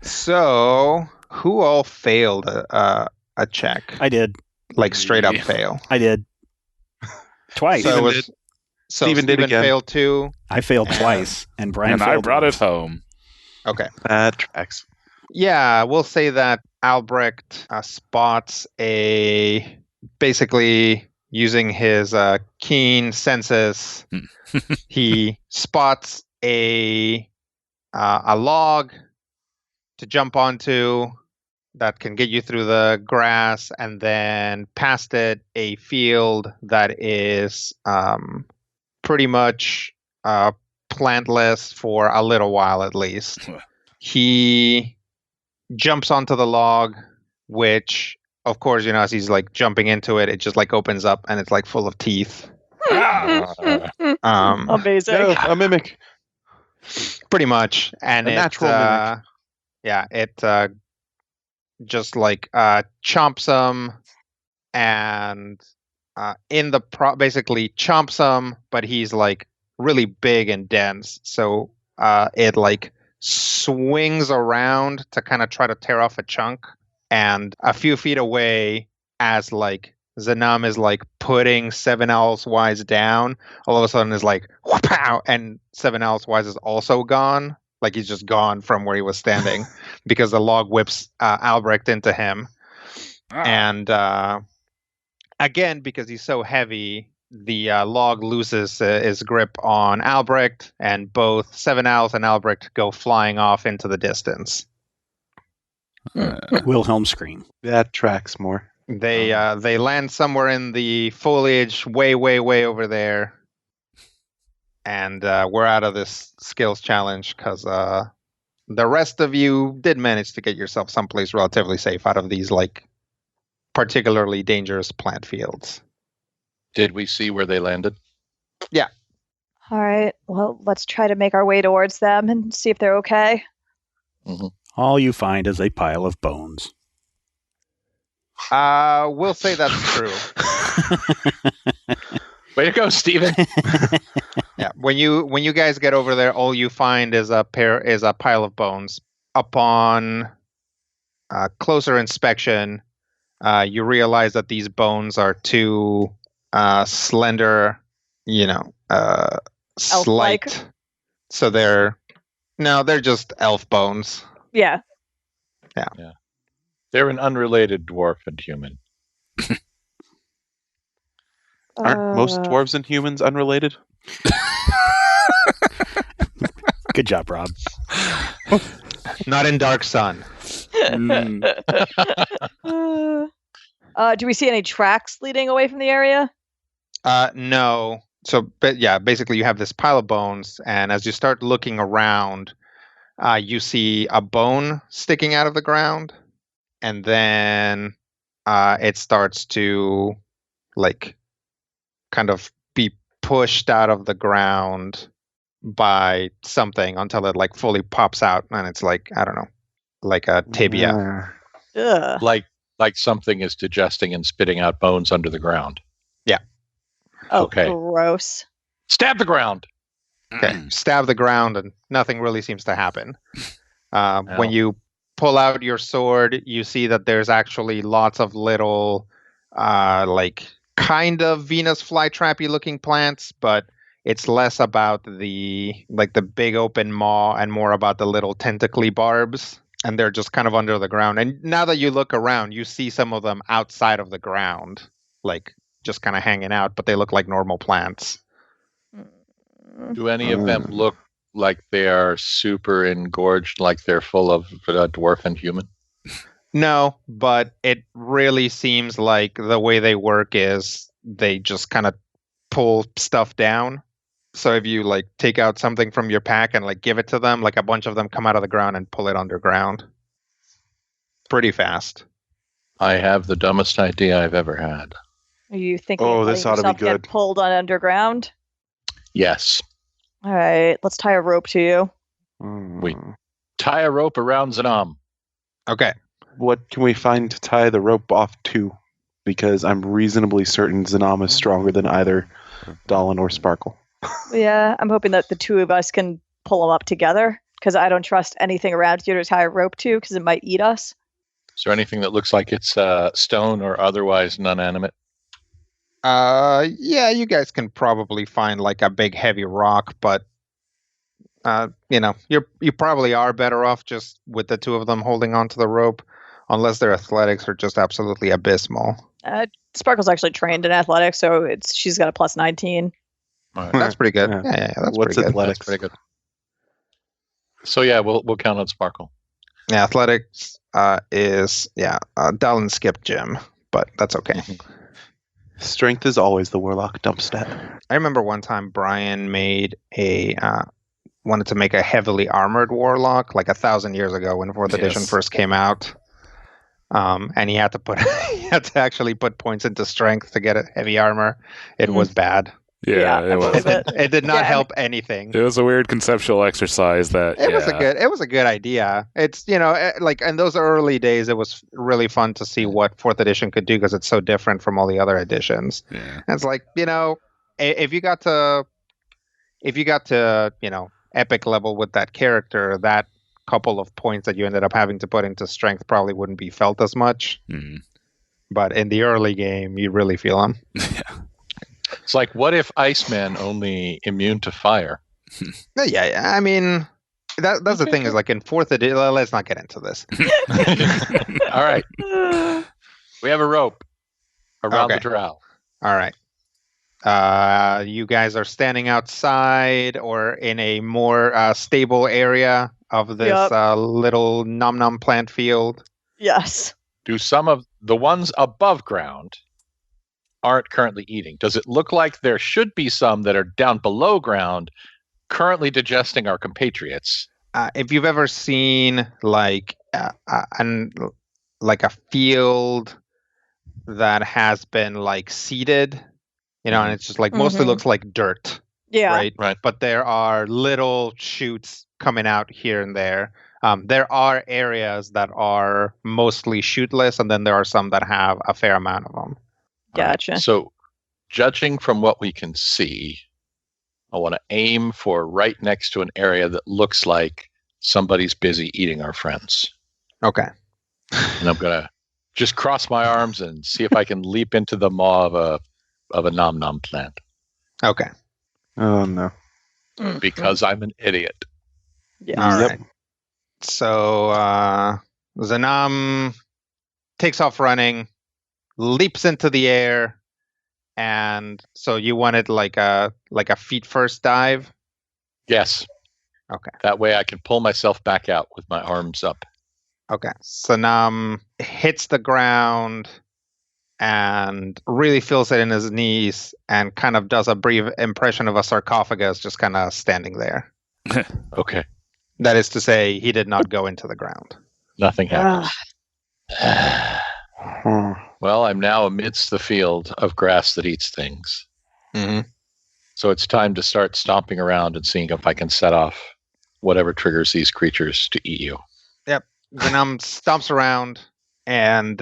so who all failed a check? I did. Like straight up fail. I did. Twice. So it was So Steven did again. failed too. I failed twice, and Brian And I failed brought once. it home. Okay. That tracks. Yeah, we'll say that Albrecht spots basically using his keen senses, he spots a log to jump onto that can get you through the grass, and then past it a field that is pretty much plantless for a little while at least. He jumps onto the log, which of course, as he's like jumping into it, it just like opens up and it's like full of teeth. Amazing. No, a mimic. Pretty much. And A natural mimic. Yeah, it just like chomps him, and basically chomps him, but he's like really big and dense, so it like swings around to kind of try to tear off a chunk, and a few feet away, as like Zanam is like putting Seven Owls Wise down, all of a sudden is like whoop-pow, and Seven Owls Wise is also gone. Like he's just gone from where he was standing because the log whips Albrecht into him. And again, because he's so heavy, the log loses his grip on Albrecht, and both Seven Owls and Albrecht go flying off into the distance. Wilhelm scream. That tracks more. They land somewhere in the foliage, way, way, way over there. And we're out of this skills challenge because the rest of you did manage to get yourself someplace relatively safe out of these like particularly dangerous plant fields. Did we see where they landed? Yeah. All right. Well, let's try to make our way towards them and see if they're okay. Mm-hmm. All you find is a pile of bones. We'll say that's true. Way to go, Steven. Yeah. When you guys get over there, all you find is a pile of bones. Upon closer inspection, you realize that these bones are too slender, Elf-like? slight. So they're just elf bones. Yeah. They're an unrelated dwarf and human. Aren't most dwarves and humans unrelated? Good job, Rob. Not in Dark Sun. Do we see any tracks leading away from the area? No. So, but yeah, basically you have this pile of bones, and as you start looking around, you see a bone sticking out of the ground, and then it starts to like kind of be pushed out of the ground by something until it like fully pops out, and it's like, I don't know, like a tibia. Ugh. Like something is digesting and spitting out bones under the ground. Oh, Okay. gross. Stab the ground. Okay, stab the ground and nothing really seems to happen. When you pull out your sword, you see that there's actually lots of little, like kind of Venus flytrappy looking plants, but it's less about the big open maw and more about the little tentacly barbs, and they're just kind of under the ground. And now that you look around, you see some of them outside of the ground, like just kind of hanging out, but they look like normal plants. Do any of them look like they are super engorged, like they're full of dwarf and human? No, but it really seems like the way they work is they just kind of pull stuff down. So if you like take out something from your pack and like give it to them, like a bunch of them come out of the ground and pull it underground. Pretty fast. I have the dumbest idea I've ever had. Are you thinking Oh, of this letting ought to be yourself get good. pulled on underground? Yes. All right, let's tie a rope to you. Wait. Tie a rope around Zanam. Okay. What can we find to tie the rope off to? Because I'm reasonably certain Zanam is stronger than either Dolan or Sparkle. Yeah, I'm hoping that the two of us can pull them up together, because I don't trust anything around here to tie a rope to, because it might eat us. Is there anything that looks like it's stone or otherwise non-animate? Yeah, you guys can probably find like a big heavy rock, but you probably are better off just with the two of them holding onto the rope, unless their athletics are just absolutely abysmal. Sparkle's actually trained in athletics, so she's got a plus 19. All right. That's pretty good. Yeah. Yeah, that's What's pretty good. athletics? That's pretty good. So yeah, we'll count on Sparkle. Yeah, athletics is dull and skip gym, but that's okay. Strength is always the warlock dump stat. I remember one time Brian made wanted to make a heavily armored warlock like 1,000 years ago when 4th edition Yes. first came out. And he had to actually put points into strength to get a heavy armor. It was bad. Yeah, I it was. believe it. It did not Yeah, help anything. It was a weird conceptual exercise that. It was a good idea. It's like in those early days, it was really fun to see what 4th edition could do because it's so different from all the other editions. Yeah. And it's like if you got to epic level with that character, that couple of points that you ended up having to put into strength probably wouldn't be felt as much. Mm. But in the early game, you really feel them. It's like, what if Iceman only immune to fire? Yeah. I mean, that's the thing is like in 4th edition. Let's not get into this. All right, we have a rope around the drow. All right. You guys are standing outside or in a more stable area of this little Nom-Nom plant field. Yes. Do some of the ones above ground aren't currently eating? Does it look like there should be some that are down below ground currently digesting our compatriots? If you've ever seen like a field that has been like seeded, and it's just like mostly looks like dirt. Yeah. Right. But there are little shoots coming out here and there. There are areas that are mostly shootless, and then there are some that have a fair amount of them. Gotcha. So, judging from what we can see, I want to aim for right next to an area that looks like somebody's busy eating our friends. Okay. And I'm going to just cross my arms and see if I can leap into the maw of a Nom-Nom plant. Okay. Oh no. Because I'm an idiot. Yeah. All Yep. right. So Zanam takes off running, leaps into the air, and so you wanted like a feet first dive? Yes. Okay. That way I can pull myself back out with my arms up. Okay. Zanam hits the ground and really feels it in his knees and kind of does a brief impression of a sarcophagus just kind of standing there. Okay. That is to say, he did not go into the ground. Nothing happens. Hmm. Well, I'm now amidst the field of grass that eats things. Mm-hmm. So it's time to start stomping around and seeing if I can set off whatever triggers these creatures to eat you. Yep. Zanam stomps around and,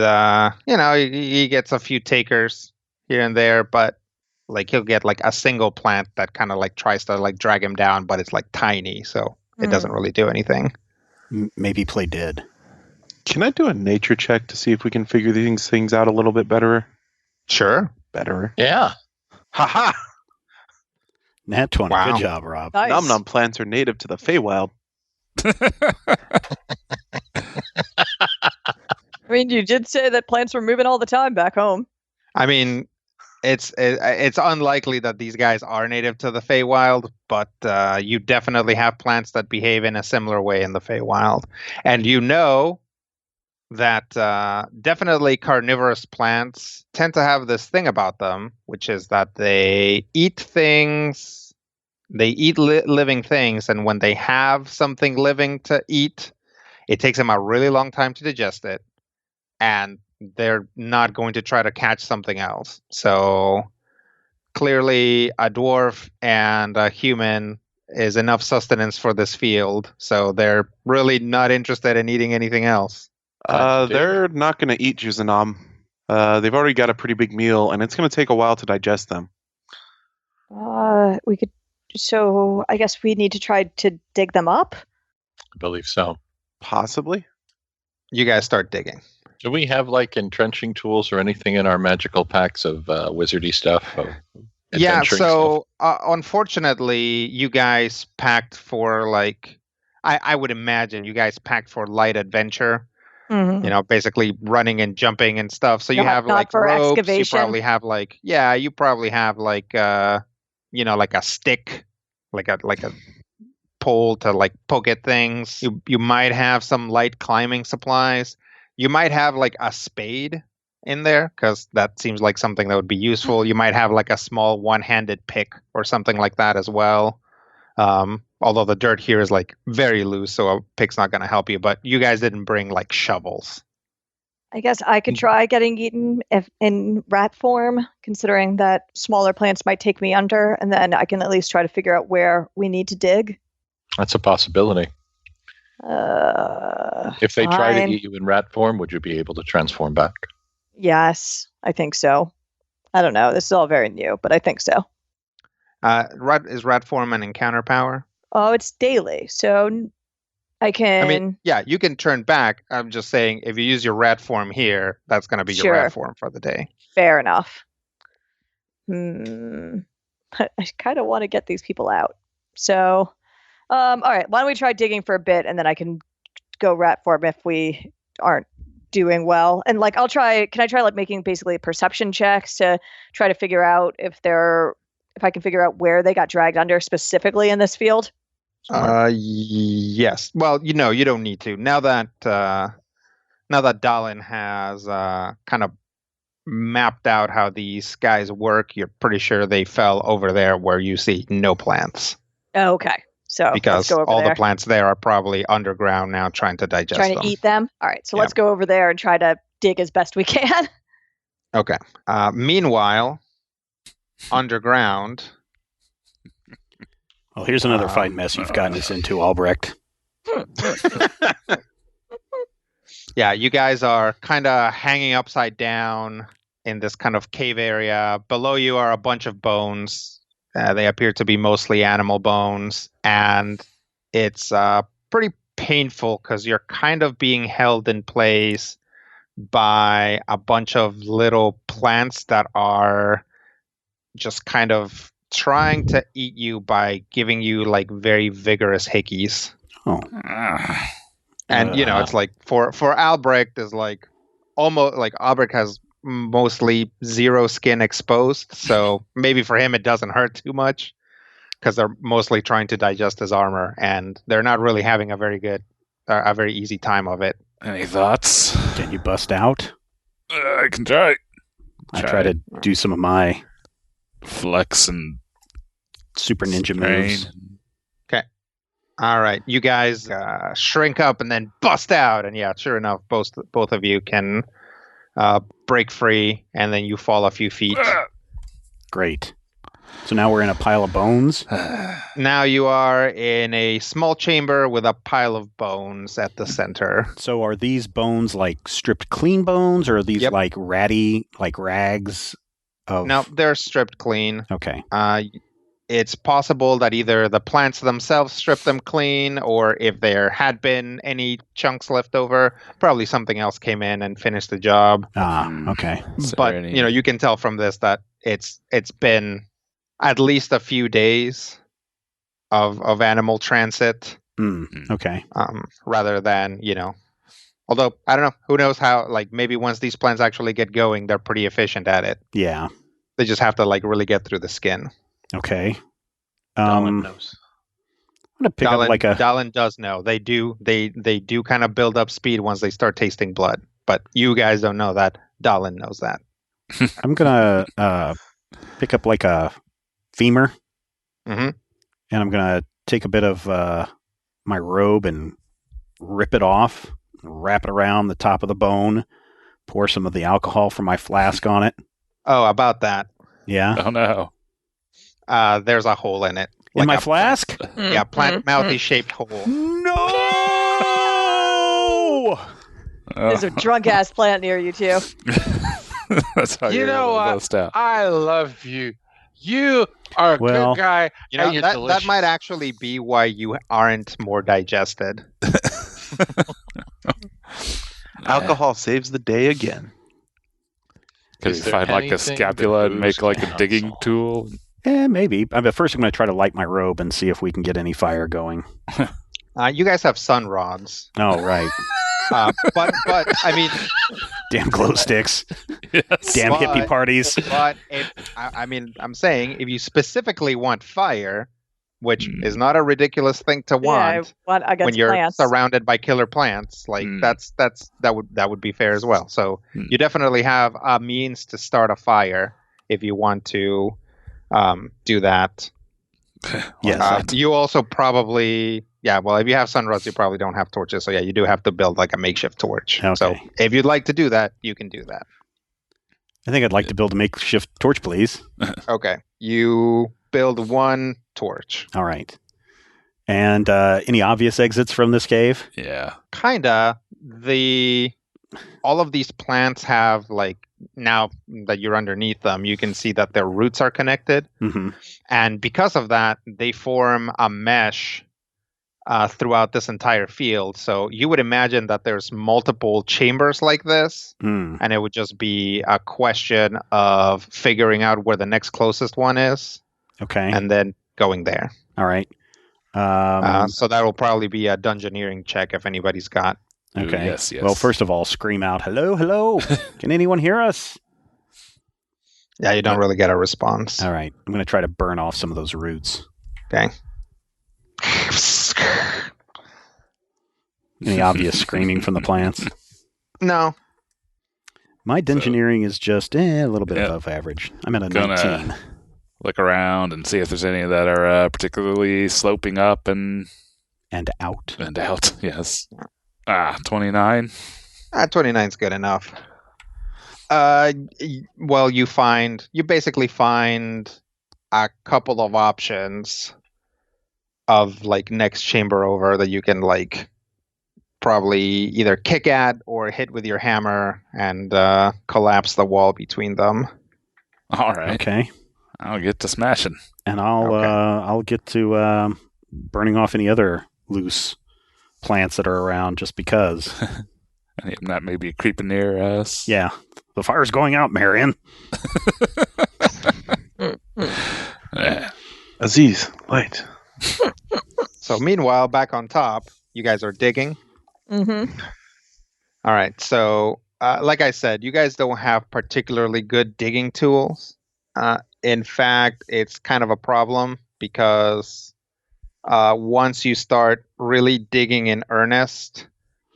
he gets a few takers here and there, but like he'll get like a single plant that kind of like tries to like drag him down, but it's like tiny, so it doesn't really do anything. Maybe play dead. Can I do a nature check to see if we can figure these things out a little bit better? Sure. Better. Yeah. Haha! Nat 20. Wow. Good job, Rob. Nice. Nom-Nom plants are native to the Feywild. I mean, you did say that plants were moving all the time back home. I mean, it's unlikely that these guys are native to the Feywild, but you definitely have plants that behave in a similar way in the Feywild. And you know that definitely carnivorous plants tend to have this thing about them, which is that they eat things, they eat living things, and when they have something living to eat, it takes them a really long time to digest it, and they're not going to try to catch something else. So clearly a dwarf and a human is enough sustenance for this field, so they're really not interested in eating anything else. They're not going to eat Juzanam. They've already got a pretty big meal, and it's going to take a while to digest them. We could. So I guess we need to try to dig them up. I believe so. Possibly. You guys start digging. Do we have like entrenching tools or anything in our magical packs of wizardy stuff? Of Yeah, adventuring so unfortunately, you guys packed for like, I would imagine you guys packed for light adventure. Mhm. You know, basically running and jumping and stuff. So you Not- have not like for ropes. excavation. You probably have like, yeah, you probably have like, you know, like a stick, like a pole to like poke at things. You might have some light climbing supplies. You might have like a spade in there because that seems like something that would be useful. You might have like a small one-handed pick or something like that as well. Although the dirt here is like very loose, so a pick's not going to help you. But you guys didn't bring like shovels. I guess I could try getting eaten if in rat form, considering that smaller plants might take me under, and then I can at least try to figure out where we need to dig. That's a possibility. If they try to Fine. eat you in rat form, would you be able to transform back? Yes, I think so. I don't know. This is all very new, but I think so. Is rat form an encounter power? Oh, it's daily, so I can. I mean, yeah, you can turn back. I'm just saying, if you use your rat form here, that's going to be your Sure. rat form for the day. Fair enough. I kind of want to get these people out. So, all right. Why don't we try digging for a bit, and then I can go rat form if we aren't doing well. And like, I'll try. Can I try like making basically perception checks to try to figure out if I can figure out where they got dragged under specifically in this field? Yes. Well, you know, you don't need to. Now that Dalin has kind of mapped out how these guys work, you're pretty sure they fell over there where you see no plants. Oh, okay. So Because let's go over all there. The plants there are probably underground now trying to digest Trying them. to eat them. All right. So Yeah. let's go over there and try to dig as best we can. Okay. Meanwhile, underground. Well, here's another fine mess you've gotten us into, Albrecht. Yeah, you guys are kind of hanging upside down in this kind of cave area. Below you are a bunch of bones. They appear to be mostly animal bones. And it's pretty painful because you're kind of being held in place by a bunch of little plants that are just kind of trying to eat you by giving you like very vigorous hickeys. Oh. And you know, it's like for Albrecht is like almost like Albrecht has mostly zero skin exposed, so maybe for him it doesn't hurt too much because they're mostly trying to digest his armor and they're not really having a very easy time of it. Any thoughts? Can you bust out? I can try. I try to do some of my Flex and super ninja strain. moves. All right, you guys shrink up and then bust out, and yeah, sure enough, both of you can break free, and then you fall a few feet. Great. So now we're in a pile of bones. Now you are in a small chamber with a pile of bones at the center. So are these bones like stripped clean bones, or are these Yep. like ratty, like rags? No, they're stripped clean. Okay. It's possible that either the plants themselves stripped them clean, or if there had been any chunks left over, probably something else came in and finished the job. Okay. But you know, you can tell from this that it's been at least a few days of animal transit. Okay. Rather than, you know, although I don't know, who knows how, like maybe once these plants actually get going, they're pretty efficient at it. Yeah. They just have to like really get through the skin. Okay. Dalin knows. I'm gonna pick up like a. Dalin does know. They do kind of build up speed once they start tasting blood. But you guys don't know that. Dalin knows that. I'm gonna pick up like a femur, Mhm. and I'm gonna take a bit of my robe and rip it off, wrap it around the top of the bone, pour some of the alcohol from my flask on it. Oh, about that. Yeah. Oh no. There's a hole in it. In Like my a flask? Yeah, plant mouthy shaped hole. No! There's a drunk ass plant near you too. That's how You you're know able to what? bust out. I love you. You are a Well, good guy. You know, and you're that delicious. might actually be why you aren't more digested. Alcohol saves the day again. Could Is we there find like a anything scapula that and make booze like a cannot digging solve? tool? Maybe. But first, I'm going to try to light my robe and see if we can get any fire going. You guys have sun rods. Oh, right. But I mean, Damn glow sticks. Yes. Damn hippie But- parties. but I'm saying if you specifically want fire, which is not a ridiculous thing to Yeah, I want want when against you're plants. surrounded by killer plants, like Hmm. that would be fair as well. So Hmm. you definitely have a means to start a fire if you want to do that. Yes. You also probably, well, if you have sun rods, you probably don't have torches. So yeah, you do have to build like a makeshift torch. Okay. So if you'd like to do that, you can do that. I think I'd like to build a makeshift torch, please. Okay. You build one torch. All right. And any obvious exits from this cave? Yeah. Kinda. All of these plants have, like, now that you're underneath them, you can see that their roots are connected. Mm-hmm. And because of that, they form a mesh throughout this entire field. So you would imagine that there's multiple chambers like this, Mm. and it would just be a question of figuring out where the next closest one is Okay. and then going there. All right. So that will probably be a dungeoneering check if anybody's got. Ooh, Okay. yes, yes. Well, first of all, scream out, "Hello, hello! Can anyone hear us?" Yeah, you don't really get a response. All right. I'm going to try to burn off some of those roots. Okay. Any obvious screaming from the plants? No. My dungeoneering is just a little bit Yeah. above average. I'm at a Gonna- 19. Look around and see if there's any that are particularly sloping up and out. out. Yes. 29. 29's good enough. Well, you basically find a couple of options of, like, next chamber over that you can, like, probably either kick at or hit with your hammer and collapse the wall between them. All right. Okay. I'll get to smashing. And I'll get to burning off any other loose plants that are around just because. And that may be creeping near us. Yeah. The fire's going out, Marion. Yeah. Aziz, light. So meanwhile, back on top, you guys are digging. Mm-hmm. All right. So, like I said, you guys don't have particularly good digging tools. In fact, it's kind of a problem because once you start really digging in earnest,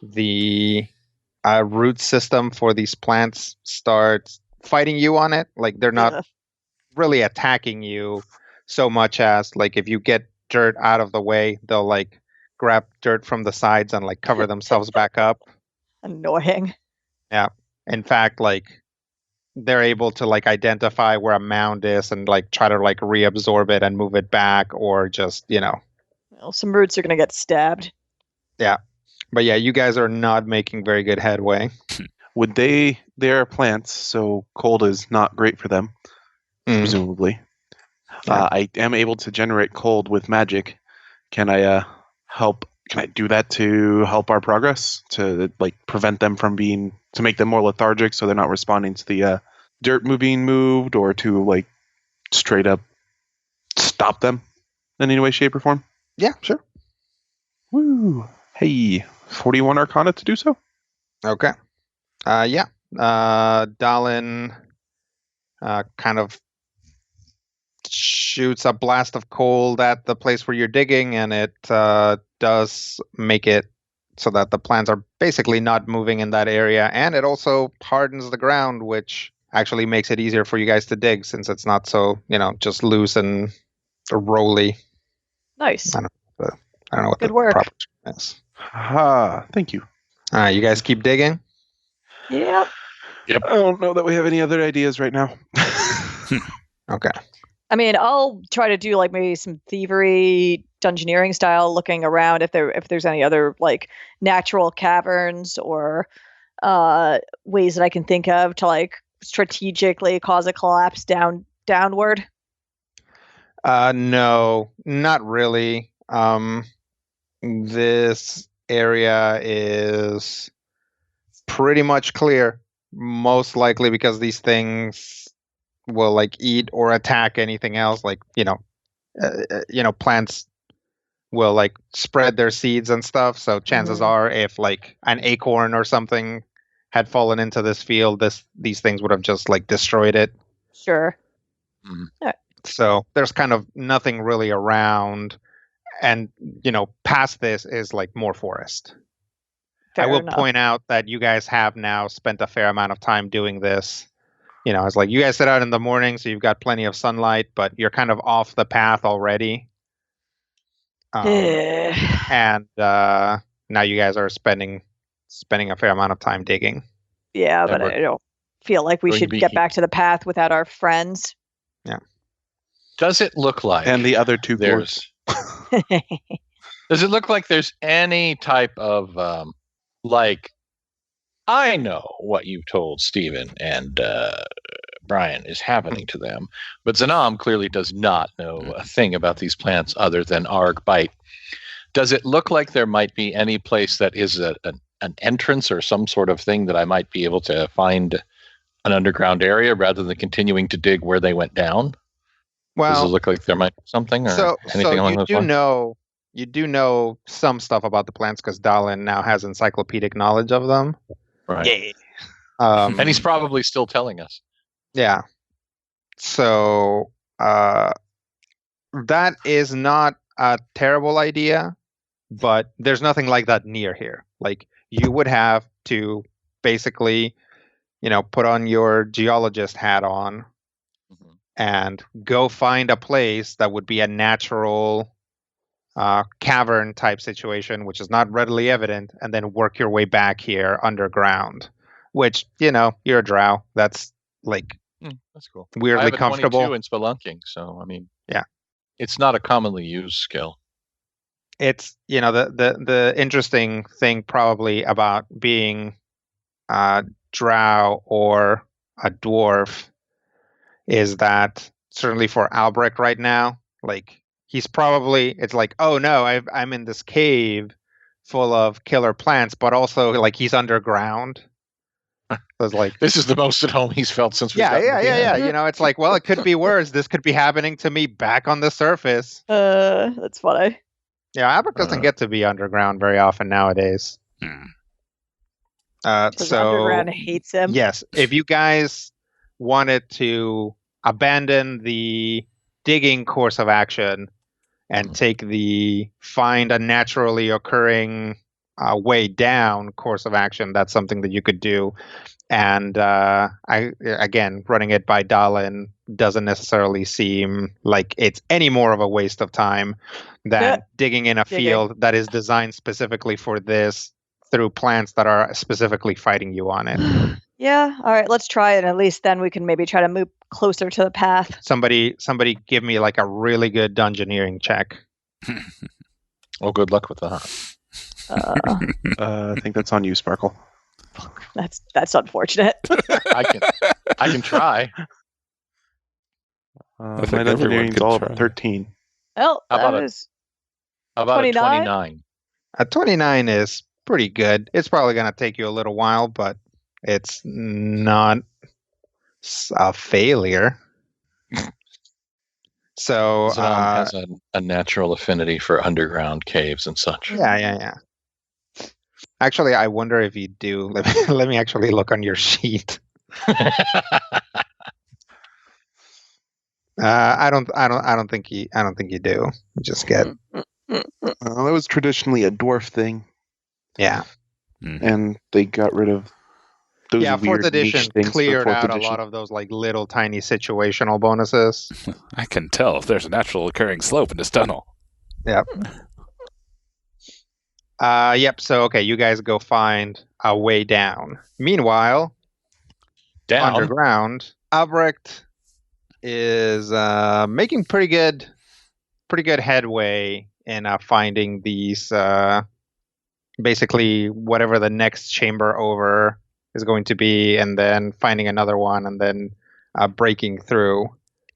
the root system for these plants starts fighting you on it. Like, they're not really attacking you so much as, like, if you get dirt out of the way, they'll, like, grab dirt from the sides and, like, cover themselves back up. Annoying. In fact, like, they're able to, like, identify where a mound is and, like, try to, like, reabsorb it and move it back, or just, Well, some roots are going to get stabbed. But yeah, you guys are not making very good headway. They are plants, so cold is not great for them, presumably. Yeah. I am able to generate cold with magic. Can I help? Can I do that to help our progress? To, like, prevent them from to make them more lethargic, so they're not responding to the dirt being moved, or to, like, straight up stop them in any way, shape, or form? Yeah, sure. Woo! Hey, 41 Arcana to do so. Okay. Yeah. Dalin kind of shoots a blast of cold at the place where you're digging, and it does make it so that the plants are basically not moving in that area, and it also hardens the ground, which actually makes it easier for you guys to dig, since it's not so, just loose and rolly. Nice. I don't know what Good the work. proper term is. Thank you. All right, you guys keep digging. Yep. I don't know that we have any other ideas right now. Okay. I mean, I'll try to do, like, maybe some thievery, dungeoneering style, looking around if there's any other, like, natural caverns or ways that I can think of to, like, strategically cause a collapse downward. No, not really. This area is pretty much clear. Most likely because these things will like eat or attack anything else. Like plants will like spread their seeds and stuff. So chances are, if like an acorn or something had fallen into this field, these things would have just like destroyed it. Sure. So there's kind of nothing really around, and past this is like more forest. Fair I will enough. point out that you guys have now spent a fair amount of time doing this. It's like you guys set out in the morning, so you've got plenty of sunlight, but you're kind of off the path already. And now you guys are spending a fair amount of time digging. Yeah, but I don't feel like we should get back to the path without our friends. Yeah. Does it look like... And the other two there's... Does it look like there's any type of... I know what you've told Stephen and Brian is happening to them, but Zanam clearly does not know a thing about these plants other than Arg Bite. Does it look like there might be any place that is an entrance or some sort of thing that I might be able to find an underground area rather than continuing to dig where they went down? Well, does it look like there might be something or anything along those lines? You do know some stuff about the plants because Dalin now has encyclopedic knowledge of them. Right. Yeah. And he's probably still telling us. Yeah. So that is not a terrible idea, but there's nothing like that near here. Like, you would have to basically, put on your geologist hat on and go find a place that would be a natural cavern type situation, which is not readily evident, and then work your way back here underground, which, you're a drow. That's like that's cool. Weirdly I have a comfortable. 22 in spelunking, so I mean, yeah, it's not a commonly used skill. It's the interesting thing probably about being a drow or a dwarf is that certainly for Albrecht right now, like, he's probably, it's like, oh no, I'm in this cave full of killer plants, but also like he's underground. So it's like, this is the most at home he's felt since we got yeah. It's like, well, it could be worse. This could be happening to me back on the surface. That's funny. Yeah, Albrecht doesn't get to be underground very often nowadays. So underground hates him. Yes, if you guys wanted to abandon the digging course of action and take the find a naturally occurring way down course of action, that's something that you could do. And running it by Dalin doesn't necessarily seem like it's any more of a waste of time than digging in a field that is designed specifically for this through plants that are specifically fighting you on it. Yeah, all right, let's try it. At least then we can maybe try to move closer to the path. Somebody give me like a really good dungeoneering check. Well, good luck with that. I think that's on you, Sparkle. That's unfortunate. I can try. My engineering's all of 13. Well, How about a 29? A 29 is pretty good. It's probably going to take you a little while, but it's not a failure. So Zanam has a natural affinity for underground caves and such. Yeah. Actually, I wonder if you do. Let me actually look on your sheet. I don't think you do. You just get. That was traditionally a dwarf thing. Yeah. And they got rid of those weird Fourth edition niche things cleared out edition. a lot of those like little tiny situational bonuses. I can tell if there's a natural occurring slope in this tunnel. Yep. Yep. So okay, you guys go find a way down. Meanwhile, underground, Albrecht is making pretty good headway in finding these basically whatever the next chamber over is going to be, and then finding another one, and then breaking through.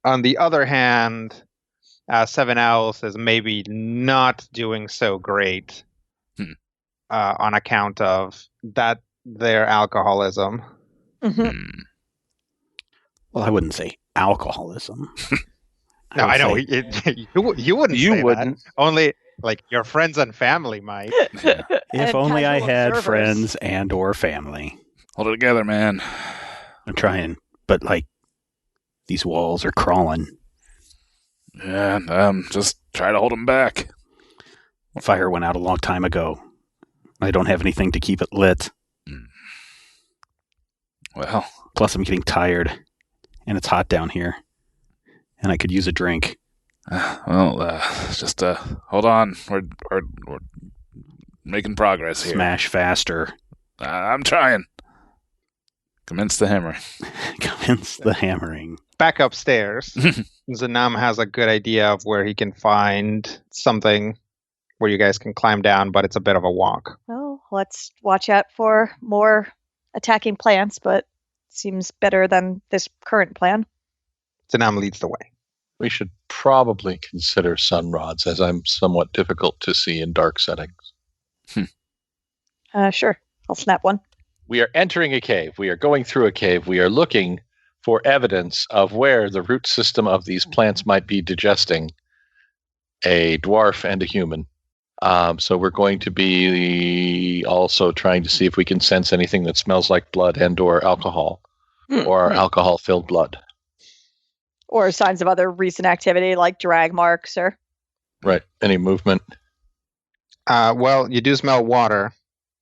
On the other hand, Seven Owls is maybe not doing so great on account of that their alcoholism. Mhm. Well, I wouldn't say alcoholism. No, would I know say you wouldn't. You say wouldn't. That. Only like your friends and family might. Yeah. if And only I casual had observers. friends and or family. Hold it together, man. I'm trying, but like these walls are crawling. Yeah, just try to hold them back. Fire went out a long time ago. I don't have anything to keep it lit. Well, Plus, I'm getting tired, and it's hot down here, and I could use a drink. just hold on. We're making progress here. Smash faster. I'm trying. Commence the hammering. Commence the hammering. Back upstairs, Zanam has a good idea of where he can find something where you guys can climb down, but it's a bit of a walk. Well, let's watch out for more attacking plants, but seems better than this current plan. Zanam leads the way. We should probably consider sun rods, as I'm somewhat difficult to see in dark settings. Sure. I'll snap one. We are entering a cave. We are going through a cave. We are looking for evidence of where the root system of these plants might be digesting a dwarf and a human. So we're going to be also trying to see if we can sense anything that smells like blood and or alcohol, or alcohol-filled blood. Or signs of other recent activity like drag marks or... Right. Any movement. Well, you do smell water.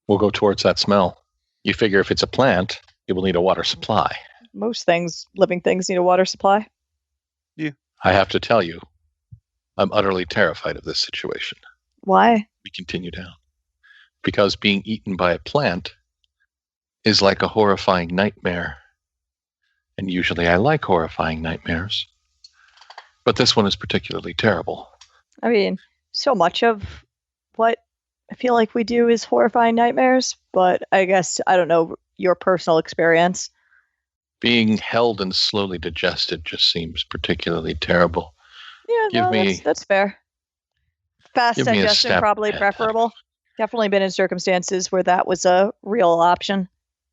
We'll go towards that smell. You figure if it's a plant, it will need a water supply. Most things, living things, need a water supply. I have to tell you, I'm utterly terrified of this situation. Why? We continue down. Because being eaten by a plant is like a horrifying nightmare. And usually I like horrifying nightmares. But this one is particularly terrible. I mean, so much of what I feel like we do is horrifying nightmares, but I guess, I don't know, your personal experience. Being held and slowly digested just seems particularly terrible. Yeah, that's fair. Fast give me a digestion, stab probably at that. preferable. Definitely been in circumstances where that was a real option.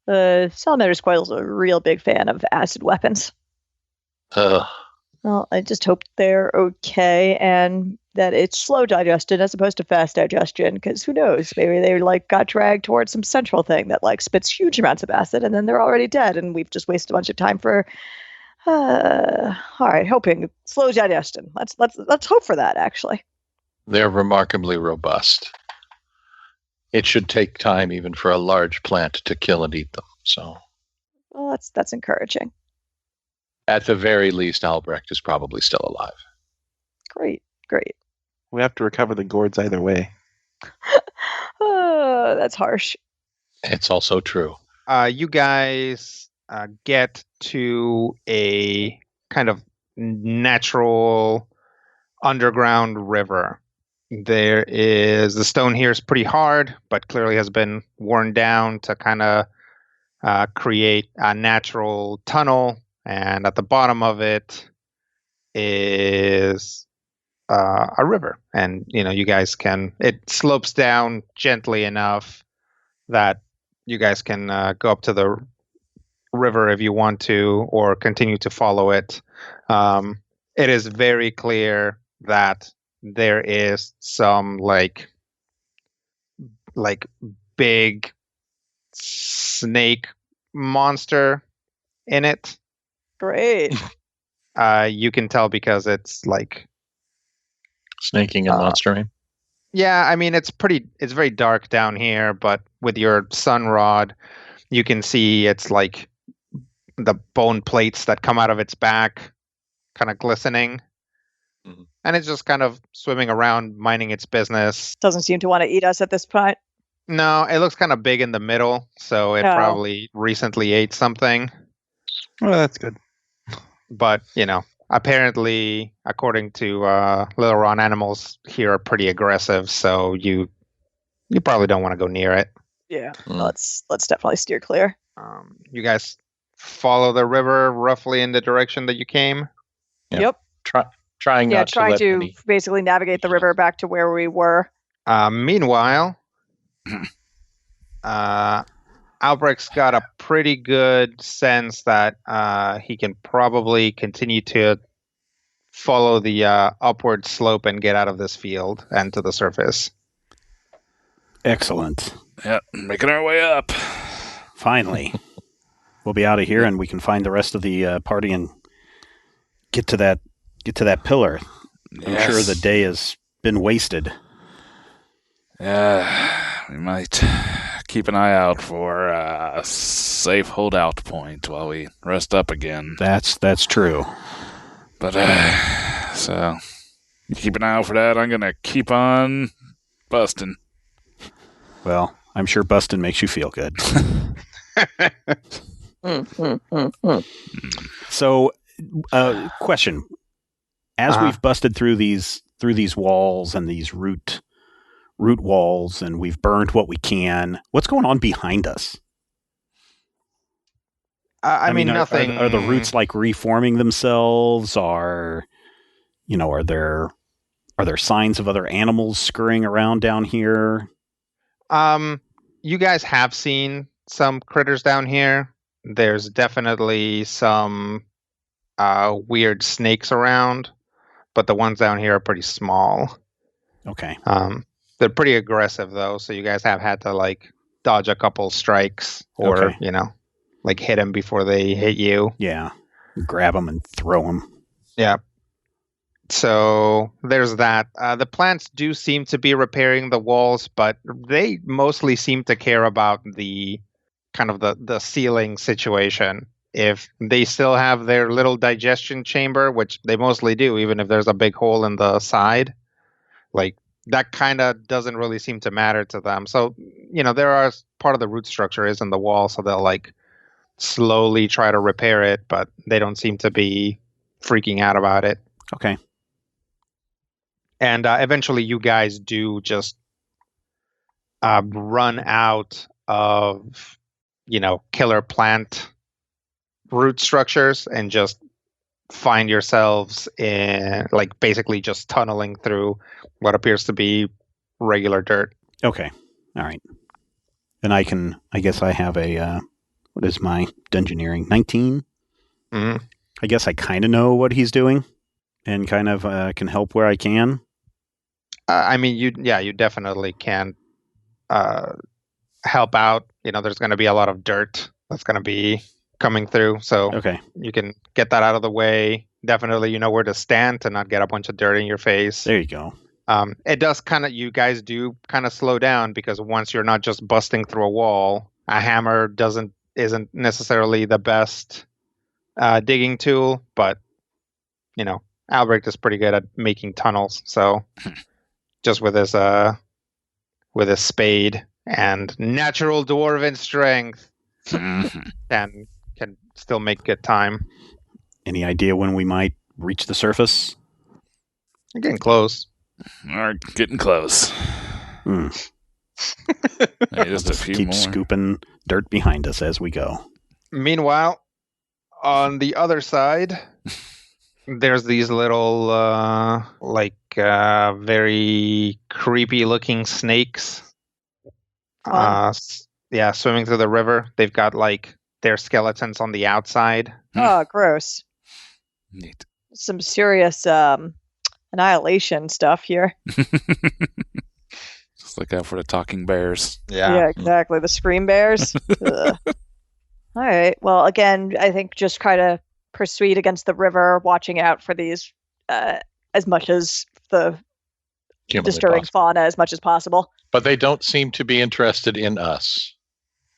Salamander's Coil's a real big fan of acid weapons. Well, I just hope they're okay and that it's slow digested as opposed to fast digestion, because who knows, maybe they got dragged towards some central thing that spits huge amounts of acid and then they're already dead and we've just wasted a bunch of time for all right, hoping slow digestion. Let's hope for that, actually. They're remarkably robust. It should take time even for a large plant to kill and eat them. So, Well, that's encouraging. at the very least, Albrecht is probably still alive. Great. We have to recover the gourds either way. That's harsh. It's also true. You guys get to a kind of natural underground river. The stone here is pretty hard, but clearly has been worn down to kind of create a natural tunnel. And at the bottom of it is a river. And, you guys it slopes down gently enough that you guys can go up to the river if you want to, or continue to follow it. It is very clear that there is some big snake monster in it. Great. You can tell because it's Snaking and monstering. yeah, I mean it's very dark down here, but with your sun rod you can see it's the bone plates that come out of its back kind of glistening. Mm-hmm. And it's just kind of swimming around, minding its business. Doesn't seem to want to eat us at this point. No, it looks kind of big in the middle, so it probably recently ate something. Well, that's good. But, apparently, according to Little Ron, animals here are pretty aggressive, so you probably don't want to go near it. Yeah, let's definitely steer clear. You guys follow the river roughly in the direction that you came? Yeah. Yep. Trying not to let to any... basically navigate the river back to where we were. Meanwhile, Albrecht's got a pretty good sense that he can probably continue to follow the upward slope and get out of this field and to the surface. Excellent. Yep, making our way up. Finally. We'll be out of here and we can find the rest of the party and get to that pillar. I'm sure the day has been wasted. Yeah, we might keep an eye out for a safe holdout point while we rest up again. That's true. But, so, you keep an eye out for that. I'm going to keep on busting. Well, I'm sure busting makes you feel good. So, question. As we've busted through these walls and these root walls, and we've burned what we can, what's going on behind us? I mean, nothing. Are the roots like reforming themselves? Are there signs of other animals scurrying around down here? You guys have seen some critters down here. There's definitely some weird snakes around, but the ones down here are pretty small. Okay. They're pretty aggressive though, so you guys have had to like dodge a couple strikes or like hit them before they hit you. Yeah. Grab them and throw them. Yeah. So there's that. The plants do seem to be repairing the walls, but they mostly seem to care about the kind of the ceiling situation. If they still have their little digestion chamber, which they mostly do, even if there's a big hole in the side, like that kind of doesn't really seem to matter to them. So, there are part of the root structure is in the wall, so they'll like slowly try to repair it, but they don't seem to be freaking out about it. Okay. And eventually you guys do just run out of, killer plant root structures and just find yourselves in, like, basically just tunneling through what appears to be regular dirt. Okay. All right. Then I guess I have a, what is my dungeoneering? 19? Mm-hmm. I guess I kind of know what he's doing and kind of can help where I can. I mean, you definitely can help out. There's going to be a lot of dirt that's going to be coming through, so okay, you can get that out of the way. Definitely, you know where to stand to not get a bunch of dirt in your face. There you go. It does you guys do kind of slow down because once you're not just busting through a wall, a hammer isn't necessarily the best digging tool, but Albrecht is pretty good at making tunnels, so just with his spade and natural dwarven strength can still make good time. Any idea when we might reach the surface? You're getting close. We're getting close. Hey, just a few keep more. scooping dirt behind us as we go. Meanwhile, on the other side, there's these little, very creepy-looking snakes. Swimming through the river. They've got, their skeletons on the outside. Oh, gross. Neat. Some serious annihilation stuff here. Just look out for the talking bears. Yeah, exactly. The scream bears. Ugh. All right. Well, again, I think just try to proceed against the river, watching out for these as much as the disturbing fauna as much as possible. But they don't seem to be interested in us.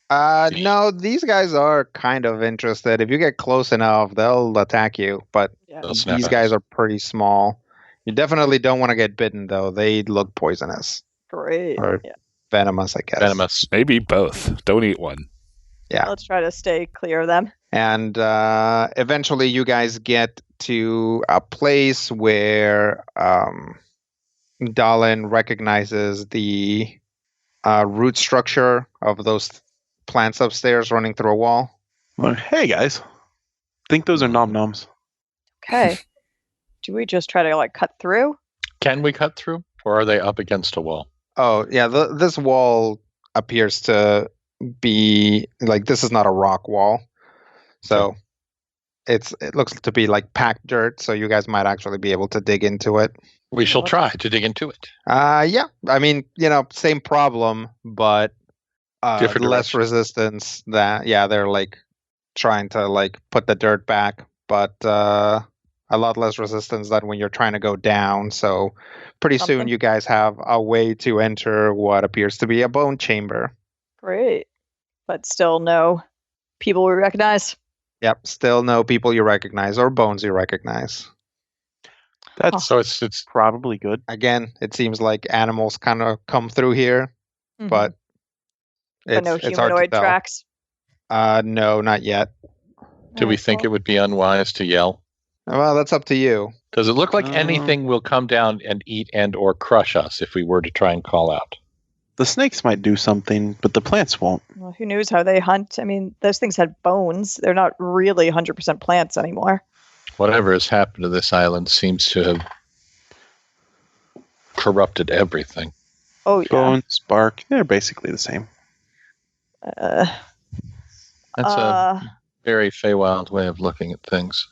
No, these guys are kind of interested. If you get close enough, they'll attack you. But these guys are pretty small. You definitely don't want to get bitten, though. They look poisonous. Great. Or venomous, I guess. Venomous. Maybe both. Don't eat one. Yeah. Let's try to stay clear of them. And eventually you guys get to a place where Dalin recognizes the root structure of those plants upstairs running through a wall. Well, hey, guys. Think those are Nom-Noms. Okay. Do we just try to cut through? Can we cut through? Or are they up against a wall? Oh, yeah. This wall appears to be like, this is not a rock wall. So it looks to be like packed dirt, so you guys might actually be able to dig into it. We shall try to dig into it. Yeah. I mean, same problem, but Different less direction. resistance. They're like trying to like put the dirt back, but a lot less resistance than when you're trying to go down. So pretty soon Something. you guys have a way to enter what appears to be a bone chamber. Great. But still no people we recognize. Yep, still no people you recognize or bones you recognize. That's So it's probably good. Again, it seems like animals kind of come through here, Mhm. but But no it's hard to humanoid tell. tracks. No, not yet. do we Alright, think it well, would be unwise to yell? Well, that's up to you. Does it look like Um, anything will come down and eat and or crush us if we were to try and call out? The snakes might do something, but the plants won't. well, who knows how they hunt? I mean, those things had bones. They're not really 100% plants anymore. Whatever has happened to this island seems to have corrupted everything. Oh yeah. Bones, bark, they're basically the same. Uh, That's a very Feywild way of looking at things.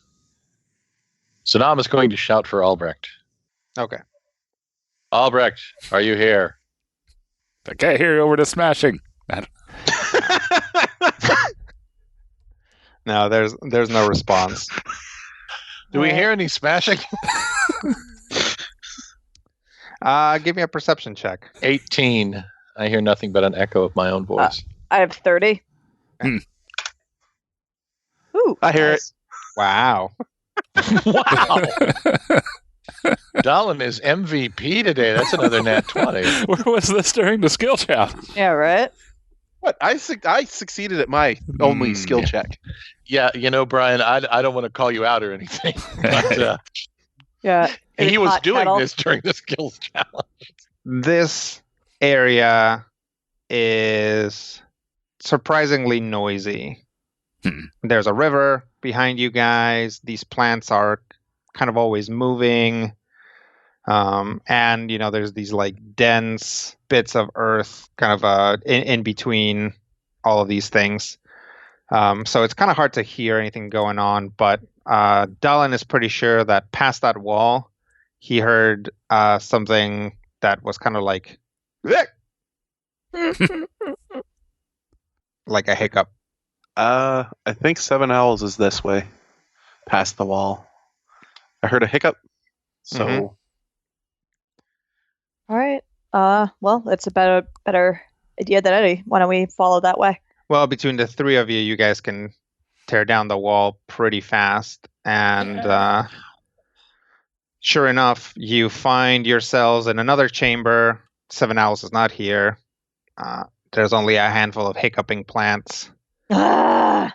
So now I'm just going to shout for Albrecht. Okay. Albrecht, are you here? I can't hear you over the smashing. No, there's no response. Do we hear any smashing? Give me a perception check. 18. I hear nothing but an echo of my own voice. I have 30. Hmm. Ooh, I hear nice. Wow. Wow. Dallin is MVP today. That's another nat 20. Where was this during the skill challenge? Yeah, right? What? I succeeded at my only Mm, skill yeah. check. Yeah, Brian, I don't want to call you out or anything. But Yeah. he A was hot doing kettle. this during the skills challenge. This area is surprisingly noisy. There's a river behind you guys. These plants are kind of always moving. And, there's these like dense bits of earth kind of in between all of these things. So it's kind of hard to hear anything going on, but Dallin is pretty sure that past that wall, he heard something that was kind of like like a hiccup. I think Seven Owls is this way, past the wall. I heard a hiccup, so Mhm. All right. Well, that's a better idea than any. Why don't we follow that way? Well, between the three of you, you guys can tear down the wall pretty fast. And sure enough, you find yourselves in another chamber. Seven Owls is not here. There's only a handful of hiccuping plants. Ah!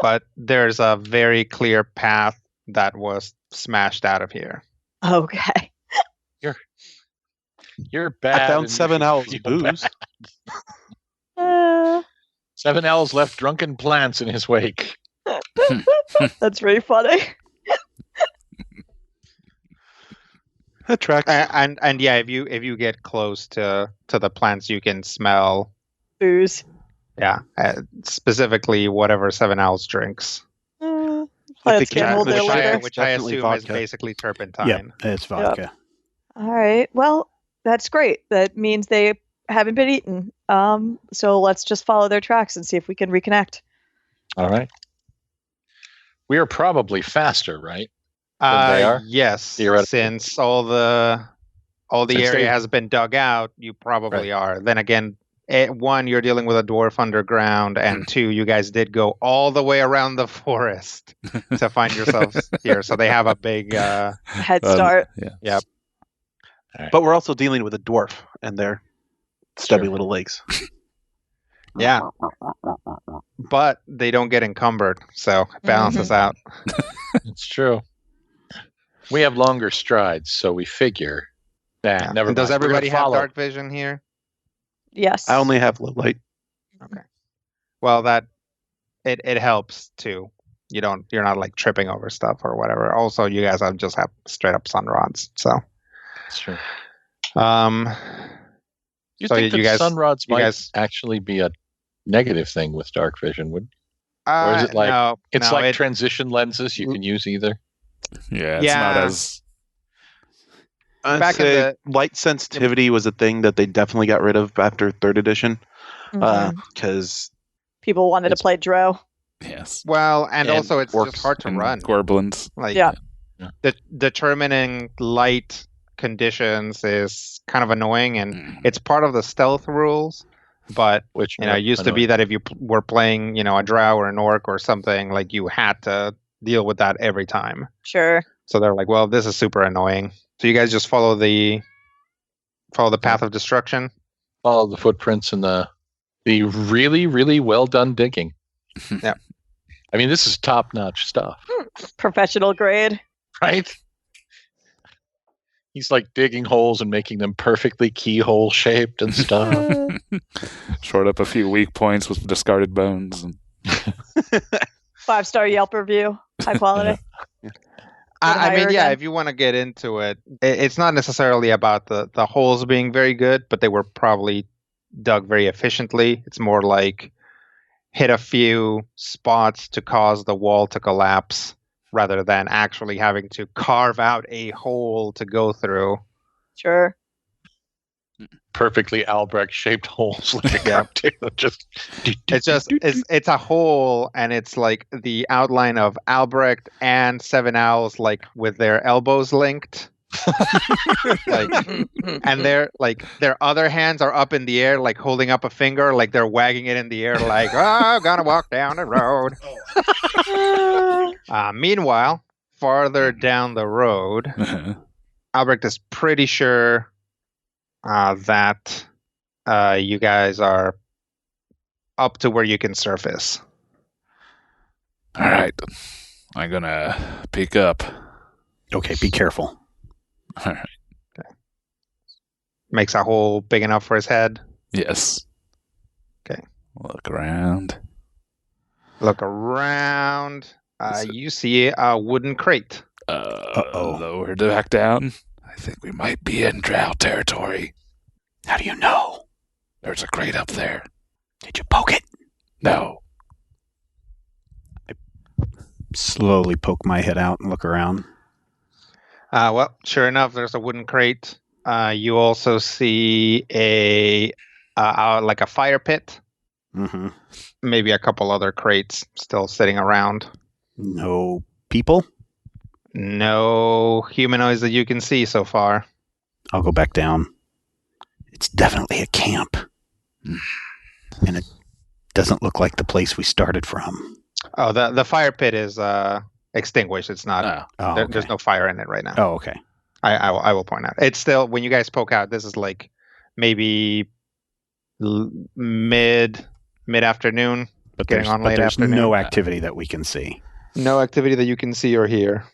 But there's a very clear path that was smashed out of here. Okay. You're bad. I found and you Seven should Owls feel booze. bad. Seven Owls left drunken plants in his wake. That's really funny. That tracks. And yeah, if you get close to the plants, you can smell. Booze. Yeah, specifically whatever Seven Owls drinks, Plants the can cat- hold the their shy- liquor. which I definitely assume is vodka. basically turpentine. Yep, it's vodka. All right. Well, that's great. That means they haven't been eaten. So let's just follow their tracks and see if we can reconnect. All right. We are probably faster, right? Than they are? Yes, Theoretically. since all the Since area they- has been dug out, you probably are. Then again, one, you're dealing with a dwarf underground, and two, you guys did go all the way around the forest to find yourselves here. So they have a big. Head start. Yeah. Yep. But we're also dealing with a dwarf and their stubby Sure. little legs. Yeah. But they don't get encumbered, so it balances out. It's true. We have longer strides, so we figure. Nah, Yeah. never And does mind. We're gonna everybody have follow. dark vision here? Yes. I only have low light. Well, it helps too. You're not like tripping over stuff or whatever. Also, you guys just have straight up sun rods. So It's true. You So think you that guys- sun rods you might guys- actually be a negative thing with dark vision? Or is it like- no? It's no, like it- transition lenses. You can use either. Yeah, it's not Yeah. as. I'd Back in say the- light sensitivity was a thing that they definitely got rid of after 3rd edition. Mhm. Because People wanted to it's- play Dro. Yes. well, and and also it's orcs just hard to And run. Gorblins. Like Yeah. determining light conditions is kind of annoying, and Mm. it's part of the stealth rules. But Which it used to be that if you were playing, a drow or an orc or something, like you had to deal with that every time. Sure. So they're like, well, this is super annoying. So you guys just follow the path of destruction. follow the footprints and the really, really well done digging. Yeah. I mean, this is top notch stuff, Professional grade. right? He's like digging holes and making them perfectly keyhole shaped and stuff. Short up a few weak points with discarded bones. And 5-star Yelp review. High quality. I mean, higher yeah, again. if you want to get into it, it's not necessarily about the holes being very good, but they were probably dug very efficiently. It's more like hit a few spots to cause the wall to collapse rather than actually having to carve out a hole to go through. Sure. Perfectly Albrecht shaped holes like a Yeah. cartoon. It's a hole, and it's like the outline of Albrecht and Seven Owls, like with their elbows linked. Like, and their other hands are up in the air, like holding up a finger, like they're wagging it in the air, like, oh, gonna walk down the road. Meanwhile, farther down the road, Albrecht is pretty sure that you guys are up to where you can surface. All right. I'm going to peek up. Okay, be careful. All right. Makes a hole big enough for his head. Yes. Okay. Look around. Look around. Is it- You see a wooden crate. Uh-oh. Lower back down. I think we might be in drow territory. How do you know? There's a crate up there. Did you poke it? No. Slowly poke my head out and look around. Well, sure enough, there's a wooden crate. You also see a fire pit. Mm-hmm. Maybe a couple other crates still sitting around. No people? No humanoids that you can see so far. I'll go back down. It's definitely a camp. And it doesn't look like the place we started from. Oh, the fire pit is extinguished. It's not. Oh. Oh, There's no fire in it right now. Oh, okay. I will point out. It's still, when you guys poke out, this is like maybe mid afternoon. But Getting there's, on but late there's afternoon. no activity that we can see. No activity that you can see or hear.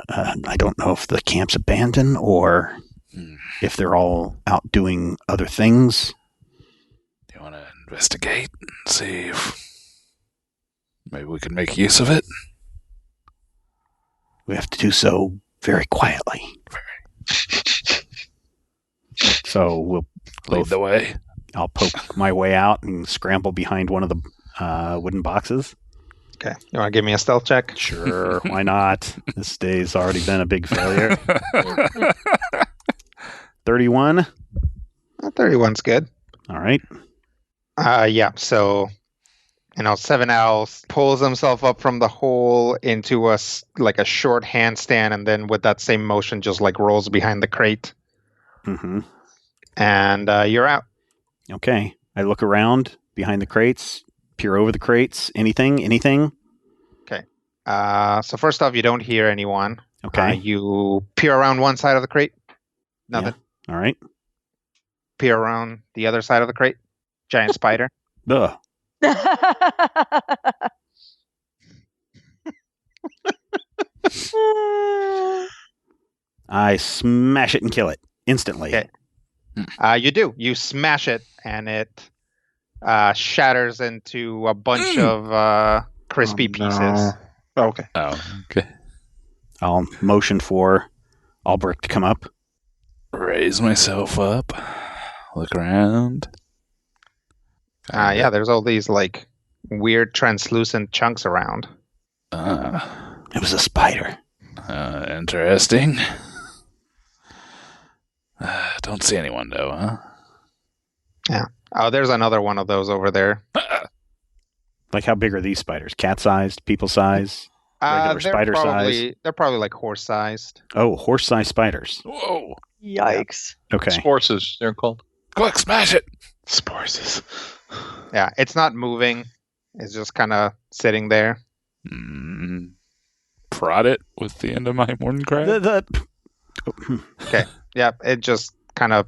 I don't know if the camp's abandoned or Hmm. if they're all out doing other things. Do you want to investigate and see if maybe we can make use of it? We have to do so very quietly. So we'll Lead both, the way. I'll poke my way out and scramble behind one of the wooden boxes. Okay. You want to give me a stealth check? Sure, why not? This day's already been a big failure. 31. 31's good. All right. Yeah. So, Seven Owls pulls himself up from the hole into a short handstand, and then with that same motion, just like rolls behind the crate, Mm-hmm. and you're out. Okay. I look around behind the crates, peer over the crates. Anything? So first off, you don't hear anyone. Okay. You peer around one side of the crate. Nothing. All right. Peer around the other side of the crate. Giant spider. Ugh. I smash it and kill it instantly. Okay. You do. You smash it, and it shatters into a bunch of crispy pieces. No. Oh, okay. Oh, okay. I'll motion for Albrecht to come up. Raise myself up. Look around. Yeah, there's all these like weird translucent chunks around. It was a spider. Interesting. Don't see anyone though, huh? Oh, there's another one of those over there. Like, how big are these spiders? Cat-sized? People-size? Regular spider size? They're probably like horse-sized. Oh, horse-sized spiders. Whoa! Yikes. Okay. Sporces, they're called. Quick, smash it! Spores. Yeah, it's not moving. It's just kind of sitting there. Prod it with the end of my morning crab. Yeah, it just kind of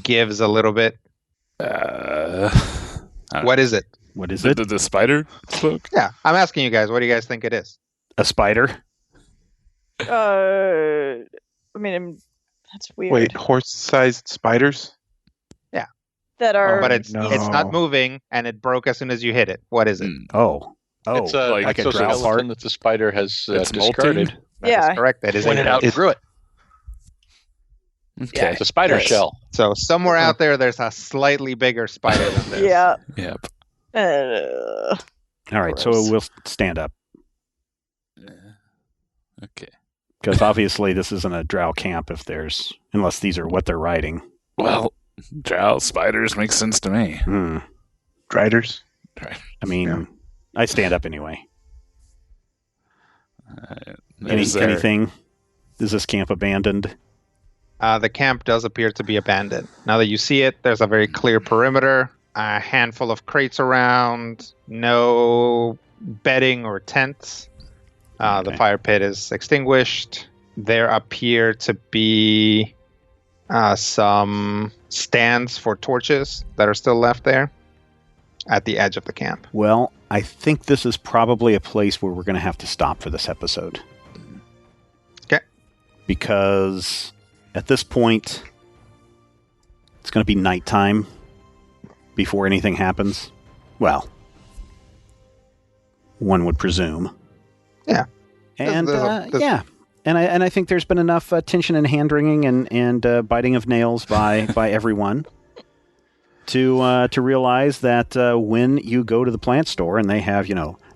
gives a little bit. What is it? What is it? The spider spoke? Yeah, I'm asking you guys. What do you guys think it is? A spider? I mean, that's weird. Wait, horse-sized spiders? That are. But it's No. not moving, and it broke as soon as you hit it. What is it? Oh. It's a, like a drought part? exoskeleton that the spider has It's discarded. molting? That is Yeah. correct. That is When it incorrect. outgrew it. Okay. It's a spider Yes. shell. So somewhere out there's a slightly bigger spider than this. Yeah. Yep. All right, so Gross. we'll stand up. Okay. Because obviously this isn't a drow camp unless these are what they're riding. Well, drow spiders make sense to me. Driders? I mean, I stand up anyway. Is there- Anything? Is this camp abandoned? The camp does appear to be abandoned. Now that you see it, there's a very clear perimeter, a handful of crates around, no bedding or tents. The Okay. fire pit is extinguished. There appear to be some stands for torches that are still left there at the edge of the camp. Well, I think this is probably a place where we're going to have to stop for this episode. Okay. Because at this point, it's going to be nighttime before anything happens. Well, one would presume. Yeah. And There's- yeah, and I think there's been enough tension and hand wringing and biting of nails by everyone to realize that when you go to the plant store and they have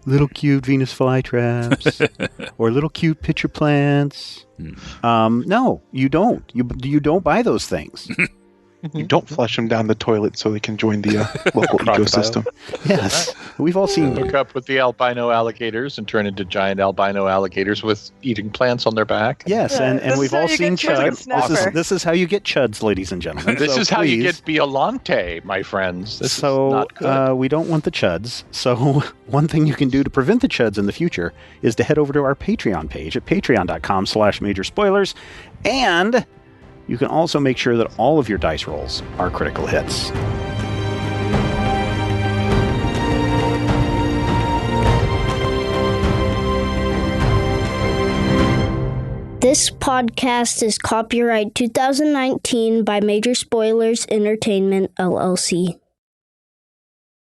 little cute Venus flytraps or little cute pitcher plants, no, you don't. You don't buy those things. You don't flush them down the toilet so they can join the local Crocodile. ecosystem. Yes, we've all seen Hook up with the albino alligators and turn into giant albino alligators with eating plants on their back. Yes, Yeah, and this we've is how all you seen get chicken chuds. snapper. This is how you get chuds, ladies and gentlemen. This So is how you please- get Violante, my friends. This is so not good. we don't want the chuds. So one thing you can do to prevent the chuds in the future is to head over to our Patreon page at patreon.com/majorspoilers. And you can also make sure that all of your dice rolls are critical hits. This podcast is copyright 2019 by Major Spoilers Entertainment, LLC.